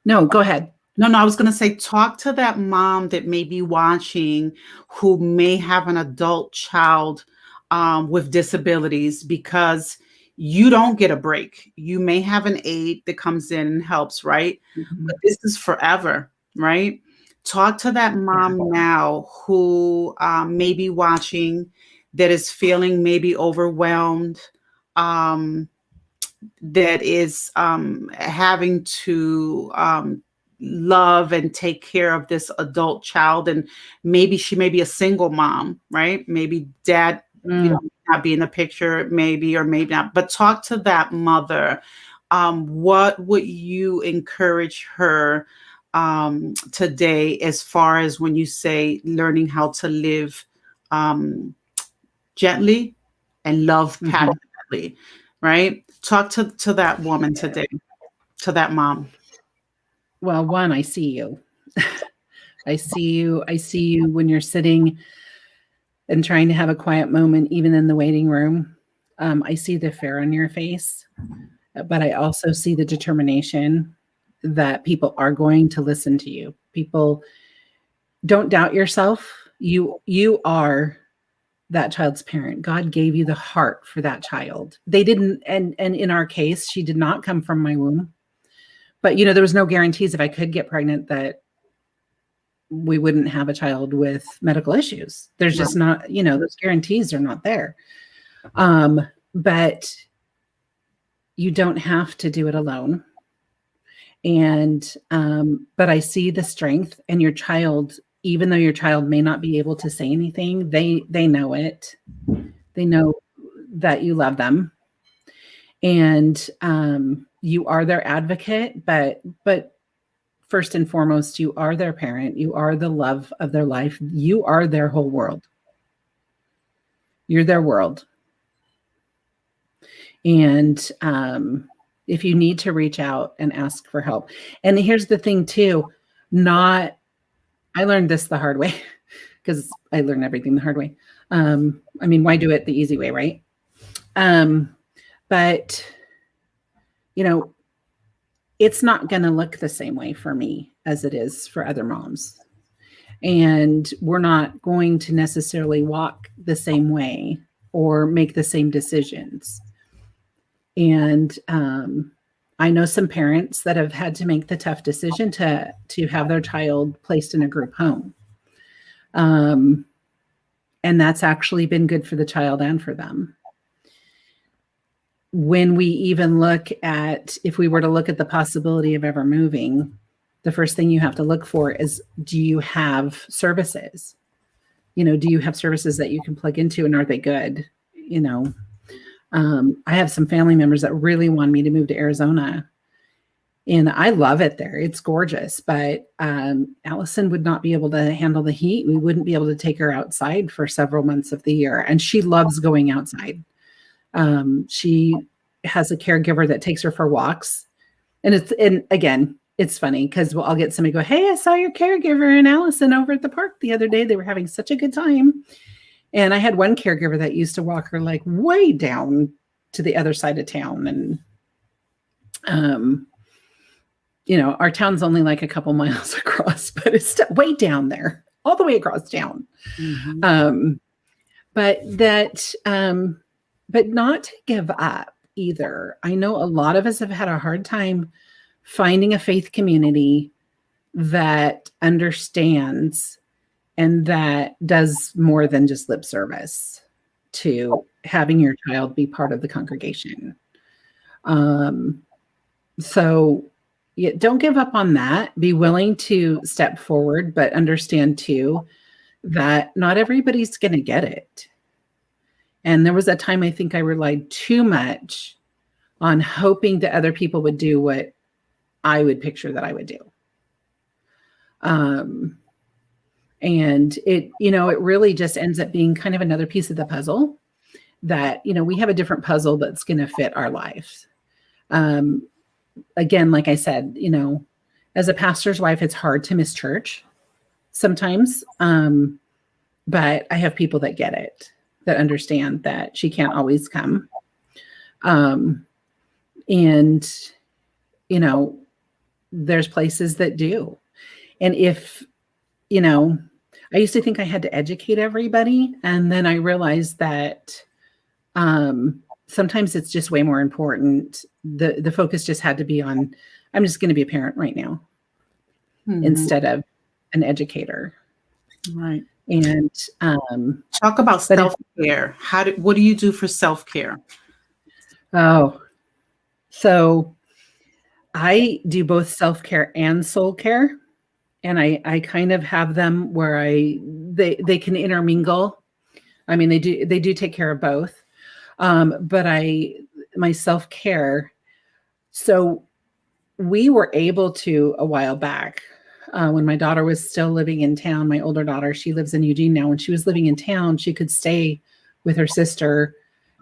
No, go ahead. No, I was going to say, talk to that mom that may be watching who may have an adult child with disabilities, because you don't get a break. You may have an aide that comes in and helps, right? Mm-hmm. But this is forever, right? Talk to that mom now who may be watching, that is feeling maybe overwhelmed, that is having to, love and take care of this adult child, and maybe she may be a single mom, right? Maybe dad, Mm. not be in the picture, maybe, or maybe not, but talk to that mother. What would you encourage her today, as far as when you say learning how to live gently and love passionately, right? Talk to that woman today, to that mom. Well, one, I see you. I see you. I see you when you're sitting and trying to have a quiet moment, even in the waiting room. I see the fear on your face, but I also see the determination that people are going to listen to you. People, don't doubt yourself. You are that child's parent. God gave you the heart for that child. They didn't, and in our case, she did not come from my womb. But there was no guarantees if I could get pregnant that we wouldn't have a child with medical issues. There's just not, those guarantees are not there. But you don't have to do it alone. And, but I see the strength, and your child, even though your child may not be able to say anything, they know it. They know that you love them. And, you are their advocate, but first and foremost, you are their parent. You are the love of their life. You are their whole world. You're their world. And if you need to reach out and ask for help. And here's the thing too, I learned this the hard way, because I learned everything the hard way. Why do it the easy way, right? But it's not going to look the same way for me as it is for other moms. And we're not going to necessarily walk the same way or make the same decisions. And I know some parents that have had to make the tough decision to have their child placed in a group home. And that's actually been good for the child and for them. When we even look at, if we were to look at the possibility of ever moving, the first thing you have to look for is, do you have services? Do you have services that you can plug into, and are they good? I have some family members that really want me to move to Arizona, and I love it there. It's gorgeous, but Allison would not be able to handle the heat. We wouldn't be able to take her outside for several months of the year, and she loves going outside. She has a caregiver that takes her for walks, and again, it's funny because I'll get somebody go, "Hey, I saw your caregiver and Allison over at the park the other day. They were having such a good time." And I had one caregiver that used to walk her like way down to the other side of town. And, our town's only like a couple miles across, but it's way down there, all the way across town. Mm-hmm. But not to give up either. I know a lot of us have had a hard time finding a faith community that understands and that does more than just lip service to having your child be part of the congregation. So don't give up on that. Be willing to step forward, but understand too that not everybody's going to get it. And there was a time I think I relied too much on hoping that other people would do what I would picture that I would do. And it really just ends up being kind of another piece of the puzzle that, we have a different puzzle that's going to fit our lives. Again, like I said, as a pastor's wife, it's hard to miss church sometimes. But I have people that get it, that understand that she can't always come. And, there's places that do. And if, I used to think I had to educate everybody. And then I realized that sometimes it's just way more important. The focus just had to be on, I'm just going to be a parent right now, instead of an educator. Right. And talk about self-care. What do you do for self-care? Oh, so I do both self-care and soul care. And I kind of have them where they can intermingle. I mean, they do take care of both. But my self-care. So we were able to a while back, when my daughter was still living in town, my older daughter, she lives in Eugene now. When she was living in town, she could stay with her sister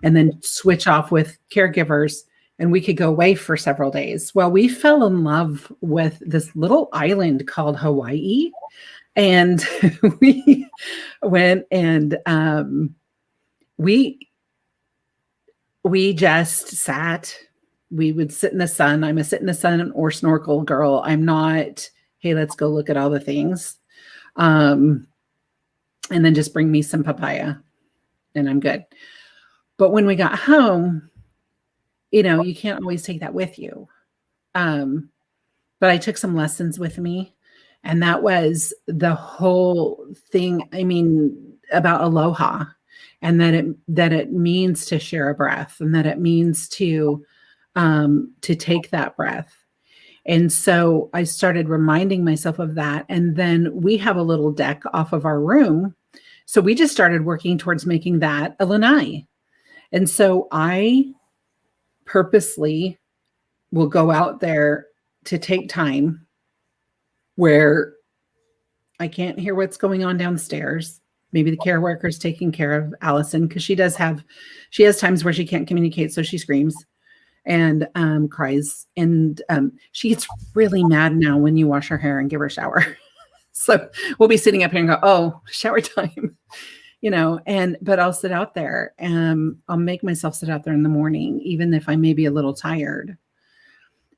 and then switch off with caregivers, and we could go away for several days. Well, we fell in love with this little island called Hawaii. And we went and we just sat. We would sit in the sun. I'm a sit in the sun or snorkel girl. I'm not, hey, let's go look at all the things. And then just bring me some papaya and I'm good. But when we got home, you can't always take that with you. But I took some lessons with me, and that was the whole thing. I mean, about aloha, and that it means to share a breath, and that it means to take that breath. And so I started reminding myself of that. And then we have a little deck off of our room. So we just started working towards making that a lanai. And so I purposely will go out there to take time where I can't hear what's going on downstairs. Maybe the care worker is taking care of Allison, because she has times where she can't communicate. So she screams and cries. And she gets really mad now when you wash her hair and give her a shower. So we'll be sitting up here and go, oh, shower time. But I'll sit out there and I'll make myself sit out there in the morning, even if I may be a little tired.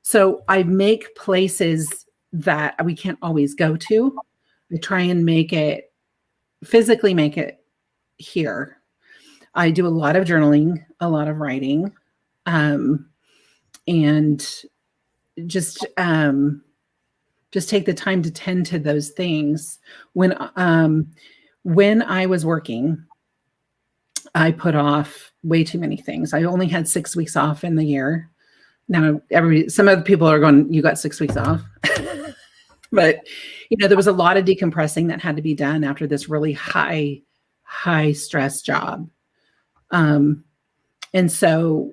So I make places that we can't always go to. I try and physically make it here. I do a lot of journaling, a lot of writing, and just take the time to tend to those things. When I was working, I put off way too many things. I only had 6 weeks off in the year. Now, some other people are going, you got 6 weeks off. But, there was a lot of decompressing that had to be done after this really high stress job. And so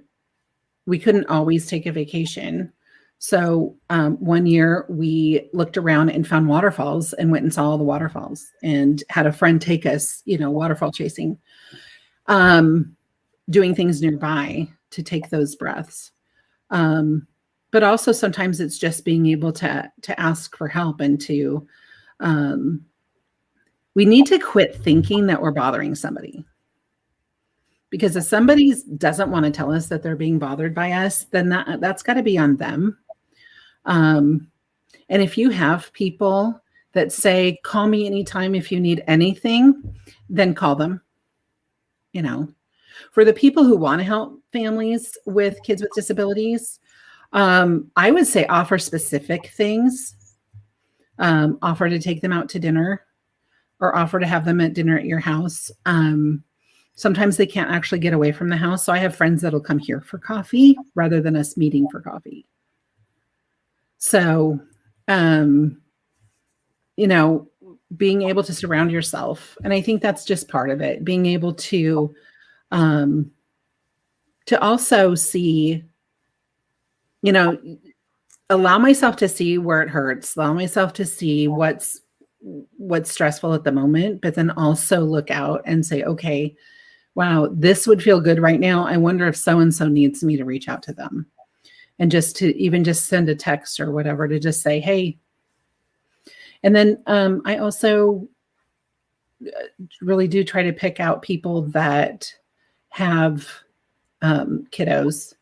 we couldn't always take a vacation. So one year we looked around and found waterfalls and went and saw all the waterfalls and had a friend take us, waterfall chasing, doing things nearby to take those breaths. But also sometimes it's just being able to ask for help and to, we need to quit thinking that we're bothering somebody. Because if somebody doesn't want to tell us that they're being bothered by us, then that's got to be on them. And if you have people that say, call me anytime if you need anything, then call them. For the people who want to help families with kids with disabilities, I would say offer specific things. Offer to take them out to dinner, or offer to have them at dinner at your house. Sometimes they can't actually get away from the house. So I have friends that'll come here for coffee rather than us meeting for coffee. So, being able to surround yourself. And I think that's just part of it. Being able to also see, allow myself to see where it hurts, allow myself to see what's stressful at the moment, but then also look out and say, okay, wow, this would feel good right now. I wonder if so-and-so needs me to reach out to them. And just send a text or whatever to just say, hey. And then I also really do try to pick out people that have kiddos,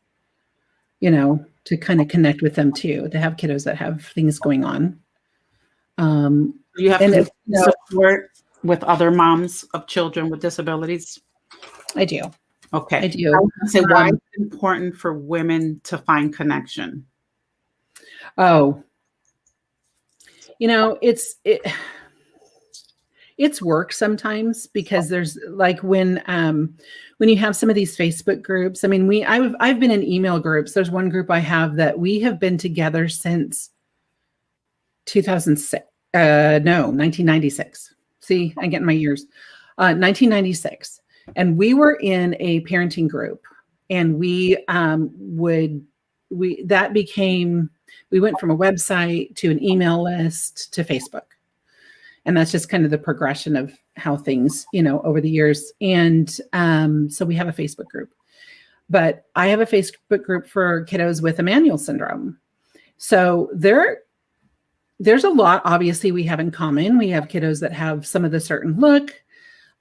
to kind of connect with them too, to have kiddos that have things going on. You have support with other moms of children with disabilities? I do. Okay. I do. So why is it important for women to find connection? Oh, it's work sometimes, because there's like when you have some of these Facebook groups. I mean, I've been in email groups. There's one group I have that we have been together since 2006. No, 1996. See, I'm getting my years. 1996. And we were in a parenting group, and we went from a website to an email list to Facebook. And that's just kind of the progression of how things, over the years. And so we have a Facebook group, but I have a Facebook group for kiddos with Emmanuel syndrome. So there's a lot, obviously, we have in common. We have kiddos that have some of the certain look.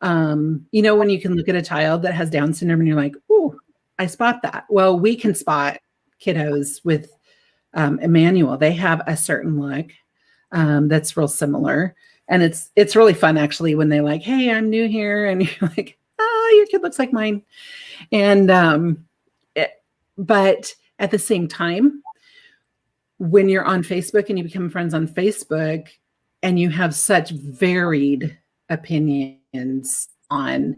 When you can look at a child that has Down syndrome and you're like, "Ooh, I spot that." Well, we can spot kiddos with Emmanuel. They have a certain look that's real similar. And it's really fun, actually, when they're like, "Hey, I'm new here." And you're like, "Oh, your kid looks like mine." And but at the same time, when you're on Facebook and you become friends on Facebook and you have such varied opinions on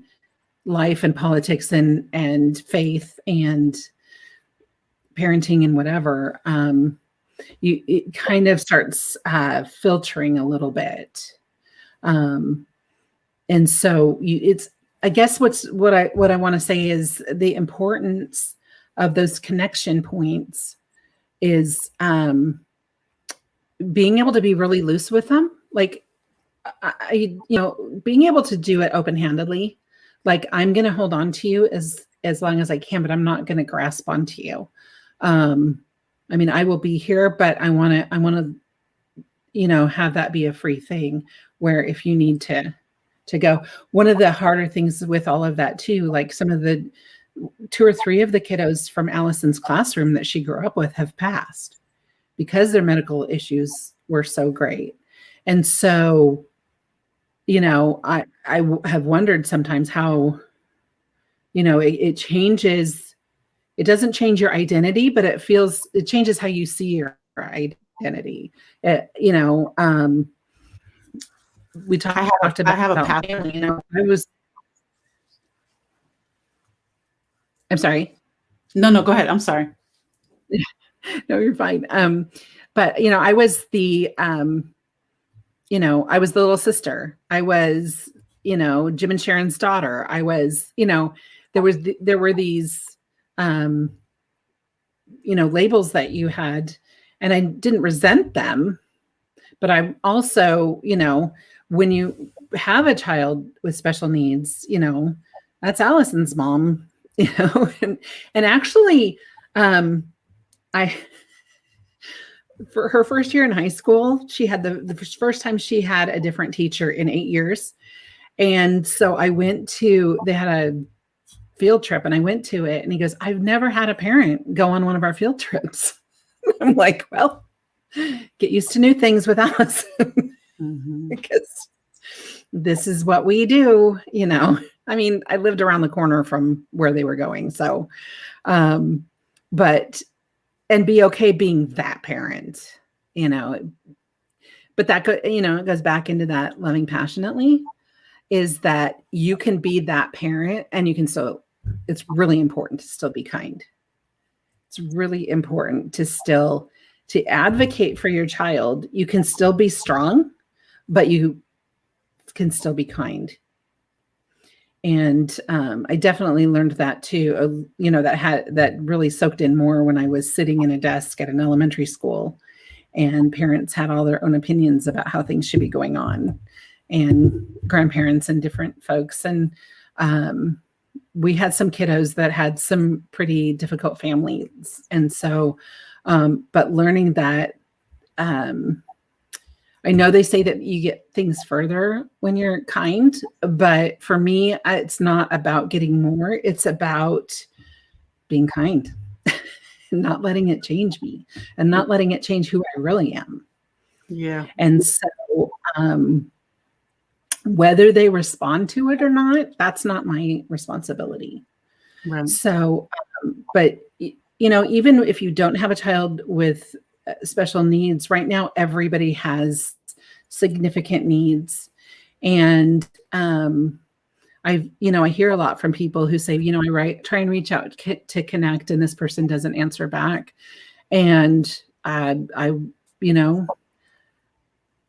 life and politics and faith and parenting and whatever, it kind of starts filtering a little bit. And so I guess what I want to say is the importance of those connection points is being able to be really loose with them. Like, being able to do it open-handedly. Like, I'm going to hold on to you as long as I can, but I'm not going to grasp onto you. I mean, I will be here, but I want to, have that be a free thing where if you need to go. One of the harder things with all of that too, like some of the 2 or 3 of the kiddos from Allison's classroom that she grew up with have passed because their medical issues were so great. And so, I have wondered sometimes how, it changes. It doesn't change your identity, but it changes how you see your identity. We talked about. I have a path. Family, I'm sorry. No, go ahead. I'm sorry. No, you're fine. But I was the, I was the little sister. I was, Jim and Sharon's daughter. I was, there were these, labels that you had, and I didn't resent them, but I'm also, when you have a child with special needs, that's Allison's mom, and actually, for her first year in high school, she had the first time she had a different teacher in 8 years. And so they had a field trip, and I went to it, and he goes, "I've never had a parent go on one of our field trips." I'm like, well, get used to new things with Allison. Because this is what we do, I mean, I lived around the corner from where they were going. So, and be okay being that parent, but that it goes back into that loving passionately, is that you can be that parent and you can still, it's really important to still be kind. It's really important to advocate for your child. You can still be strong, but you can still be kind. And I definitely learned that too, that really soaked in more when I was sitting in a desk at an elementary school, and parents had all their own opinions about how things should be going on, and grandparents and different folks. And we had some kiddos that had some pretty difficult families. And so, but learning that, I know they say that you get things further when you're kind, but for me, it's not about getting more. It's about being kind, not letting it change me, and not letting it change who I really am. Yeah. And so, whether they respond to it or not, that's not my responsibility. Right. So, but even if you don't have a child with special needs, right now everybody has significant needs, And I hear a lot from people who say, try and reach out to connect, and this person doesn't answer back. And you know,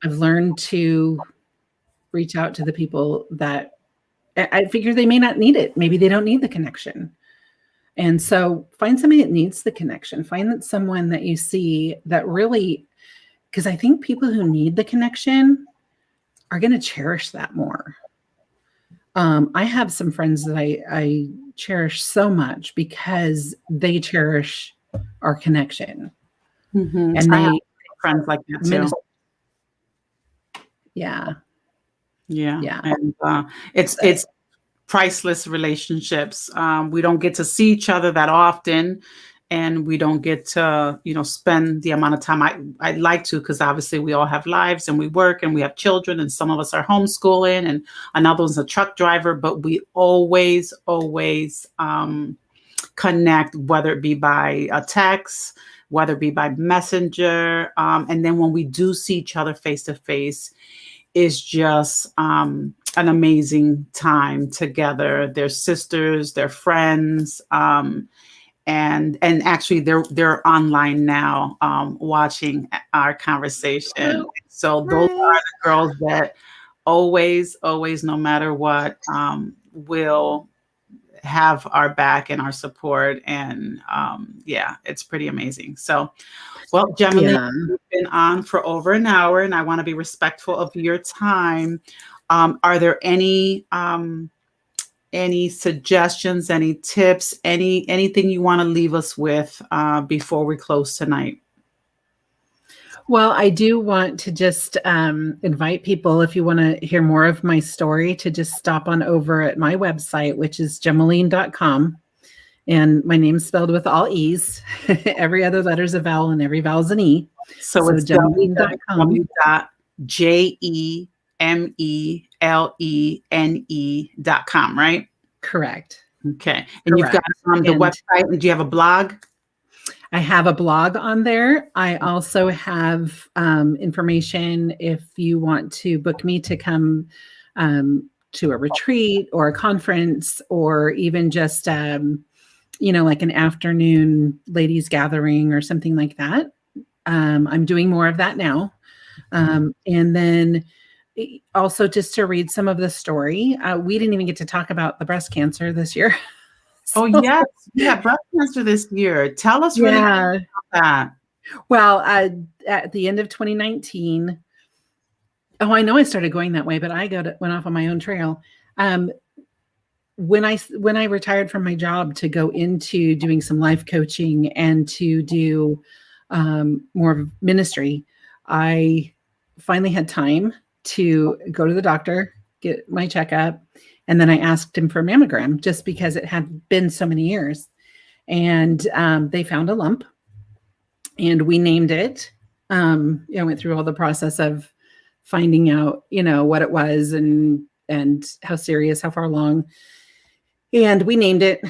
I've learned to reach out to the people that I figure they may not need it. Maybe they don't need the connection. And so find somebody that needs the connection. Find that someone that you see that really, because I think people who need the connection are going to cherish that more. I have some friends that I cherish so much because they cherish our connection. Mm-hmm. And I have they friends like that too. Yeah. And it's priceless relationships. We don't get to see each other that often, and we don't get to, spend the amount of time I'd like to, because obviously we all have lives and we work and we have children, and some of us are homeschooling and another one's a truck driver, but we always connect, whether it be by a text, whether it be by messenger. And then when we do see each other face to face, is just an amazing time together. They're sisters, they're friends, and actually they're online now, watching our conversation. So those are the girls that always, no matter what, will have our back and our support. And it's pretty amazing. So, well, Jemaline, you've been on for over an hour, and I want to be respectful of your time. Are there any suggestions, any tips, anything you want to leave us with before we close tonight? Well, I do want to just invite people, if you want to hear more of my story, to just stop on over at my website, which is jemaline.com. And my name's spelled with all E's. Every other letter's a vowel and every vowel's an E. So it's www.JEMELENE.com, right? Correct. Okay. And you've got the website. And do you have a blog? I have a blog on there. I also have information if you want to book me to come to a retreat or a conference, or even just like an afternoon ladies gathering or something like that. I'm doing more of that now. And then also just to read some of the story. We didn't even get to talk about the breast cancer this year. So, yes. Yeah, breast cancer this year. Tell us really about that. Well, at the end of 2019, I know I started going that way, but I went off on my own trail. When I retired from my job to go into doing some life coaching and to do more of ministry, I finally had time to go to the doctor, get my checkup, and then I asked him for a mammogram just because it had been so many years. And they found a lump, and we named it. I went through all the process of finding out, what it was and how serious, how far along. And we named it,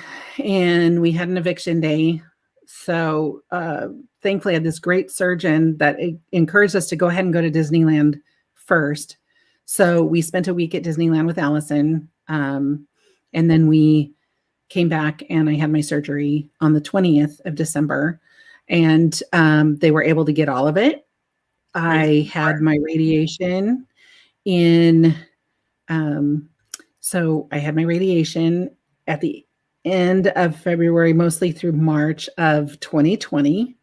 and we had an eviction day. So thankfully I had this great surgeon that encouraged us to go ahead and go to Disneyland first. So we spent a week at Disneyland with Allison. And then we came back, and I had my surgery on the 20th of December, and they were able to get all of it. I had my radiation so I had my radiation at the end of February, mostly through March of 2020.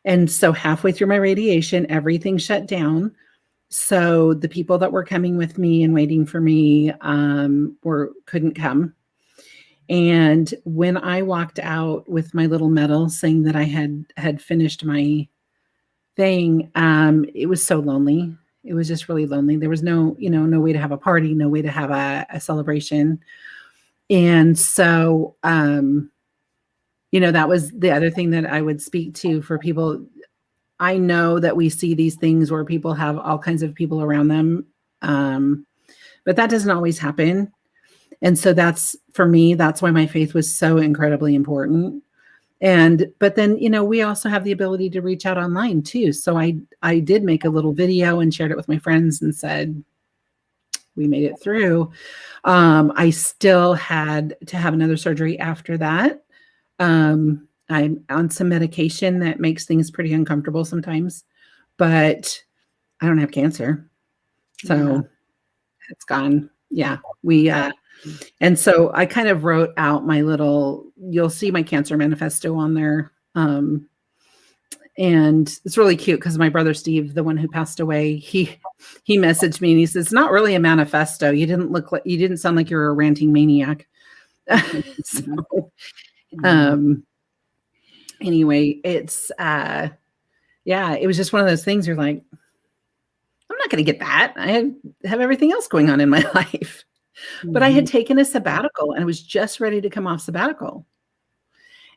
And so halfway through my radiation, everything shut down. So the people that were coming with me and waiting for me couldn't come. And when I walked out with my little medal saying that I had finished my thing, it was so lonely. It was just really lonely. There was no way to have a party, no way to have a celebration. And so, that was the other thing that I would speak to for people. I know that we see these things where people have all kinds of people around them, but that doesn't always happen. And so that's why my faith was so incredibly important. But then, we also have the ability to reach out online too. So I did make a little video and shared it with my friends and said, we made it through. I still had to have another surgery after that. I'm on some medication that makes things pretty uncomfortable sometimes, but I don't have cancer. So it's gone. Yeah. And so I kind of wrote out my you'll see my cancer manifesto on there. And it's really cute because my brother Steve, the one who passed away, he messaged me and he says, "It's not really a manifesto. You didn't sound like you're a ranting maniac." So, anyway, it's it was just one of those things you're like, I'm not going to get that. I have everything else going on in my life. But I had taken a sabbatical and I was just ready to come off sabbatical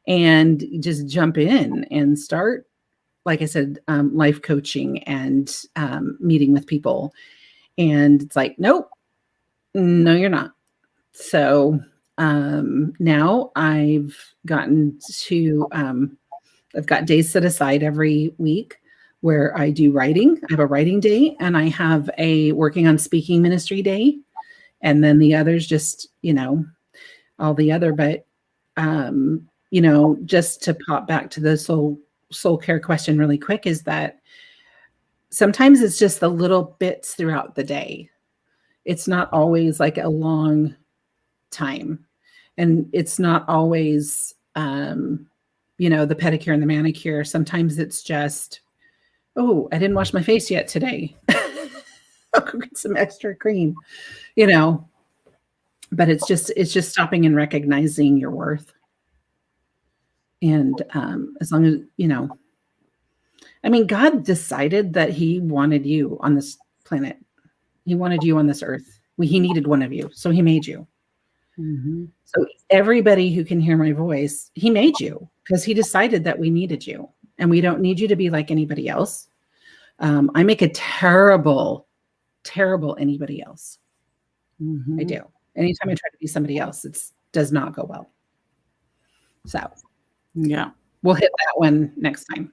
and just jump in and start, like I said, life coaching and meeting with people. And it's like, nope, no, you're not. So now I've gotten to, I've got days set aside every week where I do writing. I have a writing day and I have a working on speaking ministry day. And then the others just, all the other, but, just to pop back to the soul care question really quick is that sometimes it's just the little bits throughout the day. It's not always like a long time. And it's not always, the pedicure and the manicure. Sometimes it's just, oh, I didn't wash my face yet today. I'll go get some extra cream, but it's just stopping and recognizing your worth. And as long as, God decided that he wanted you on this planet. He wanted you on this earth. He needed one of you. So he made you. Mm-hmm. So everybody who can hear my voice, he made you because he decided that we needed you and we don't need you to be like anybody else. I make a terrible anybody else. Mm-hmm. I do. Anytime I try to be somebody else, it does not go well. So yeah, we'll hit that one next time.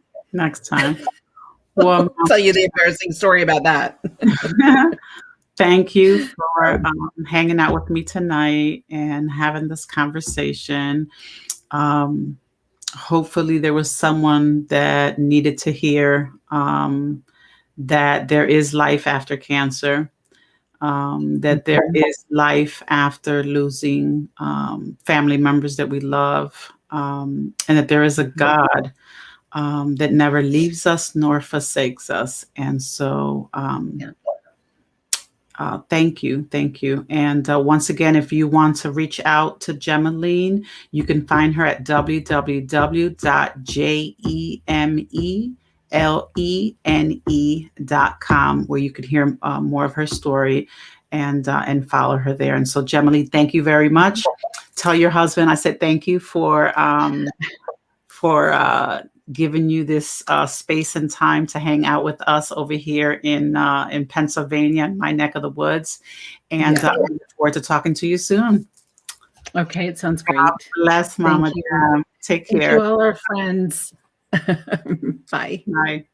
Well, I'll tell you the embarrassing story about that. Thank you for hanging out with me tonight and having this conversation. Hopefully there was someone that needed to hear that there is life after cancer, that there is life after losing family members that we love, and that there is a God that never leaves us nor forsakes us. And so thank you. And once again, if you want to reach out to Jemaline, you can find her at www.jemele.com, where you can hear more of her story and follow her there. And so, Jemaline, thank you very much. Tell your husband I said thank you for giving you this space and time to hang out with us over here in Pennsylvania, in my neck of the woods. And I look forward to talking to you soon. Okay, it sounds great. God bless, Mama. Take care. Thank you, all our friends. Bye. Bye.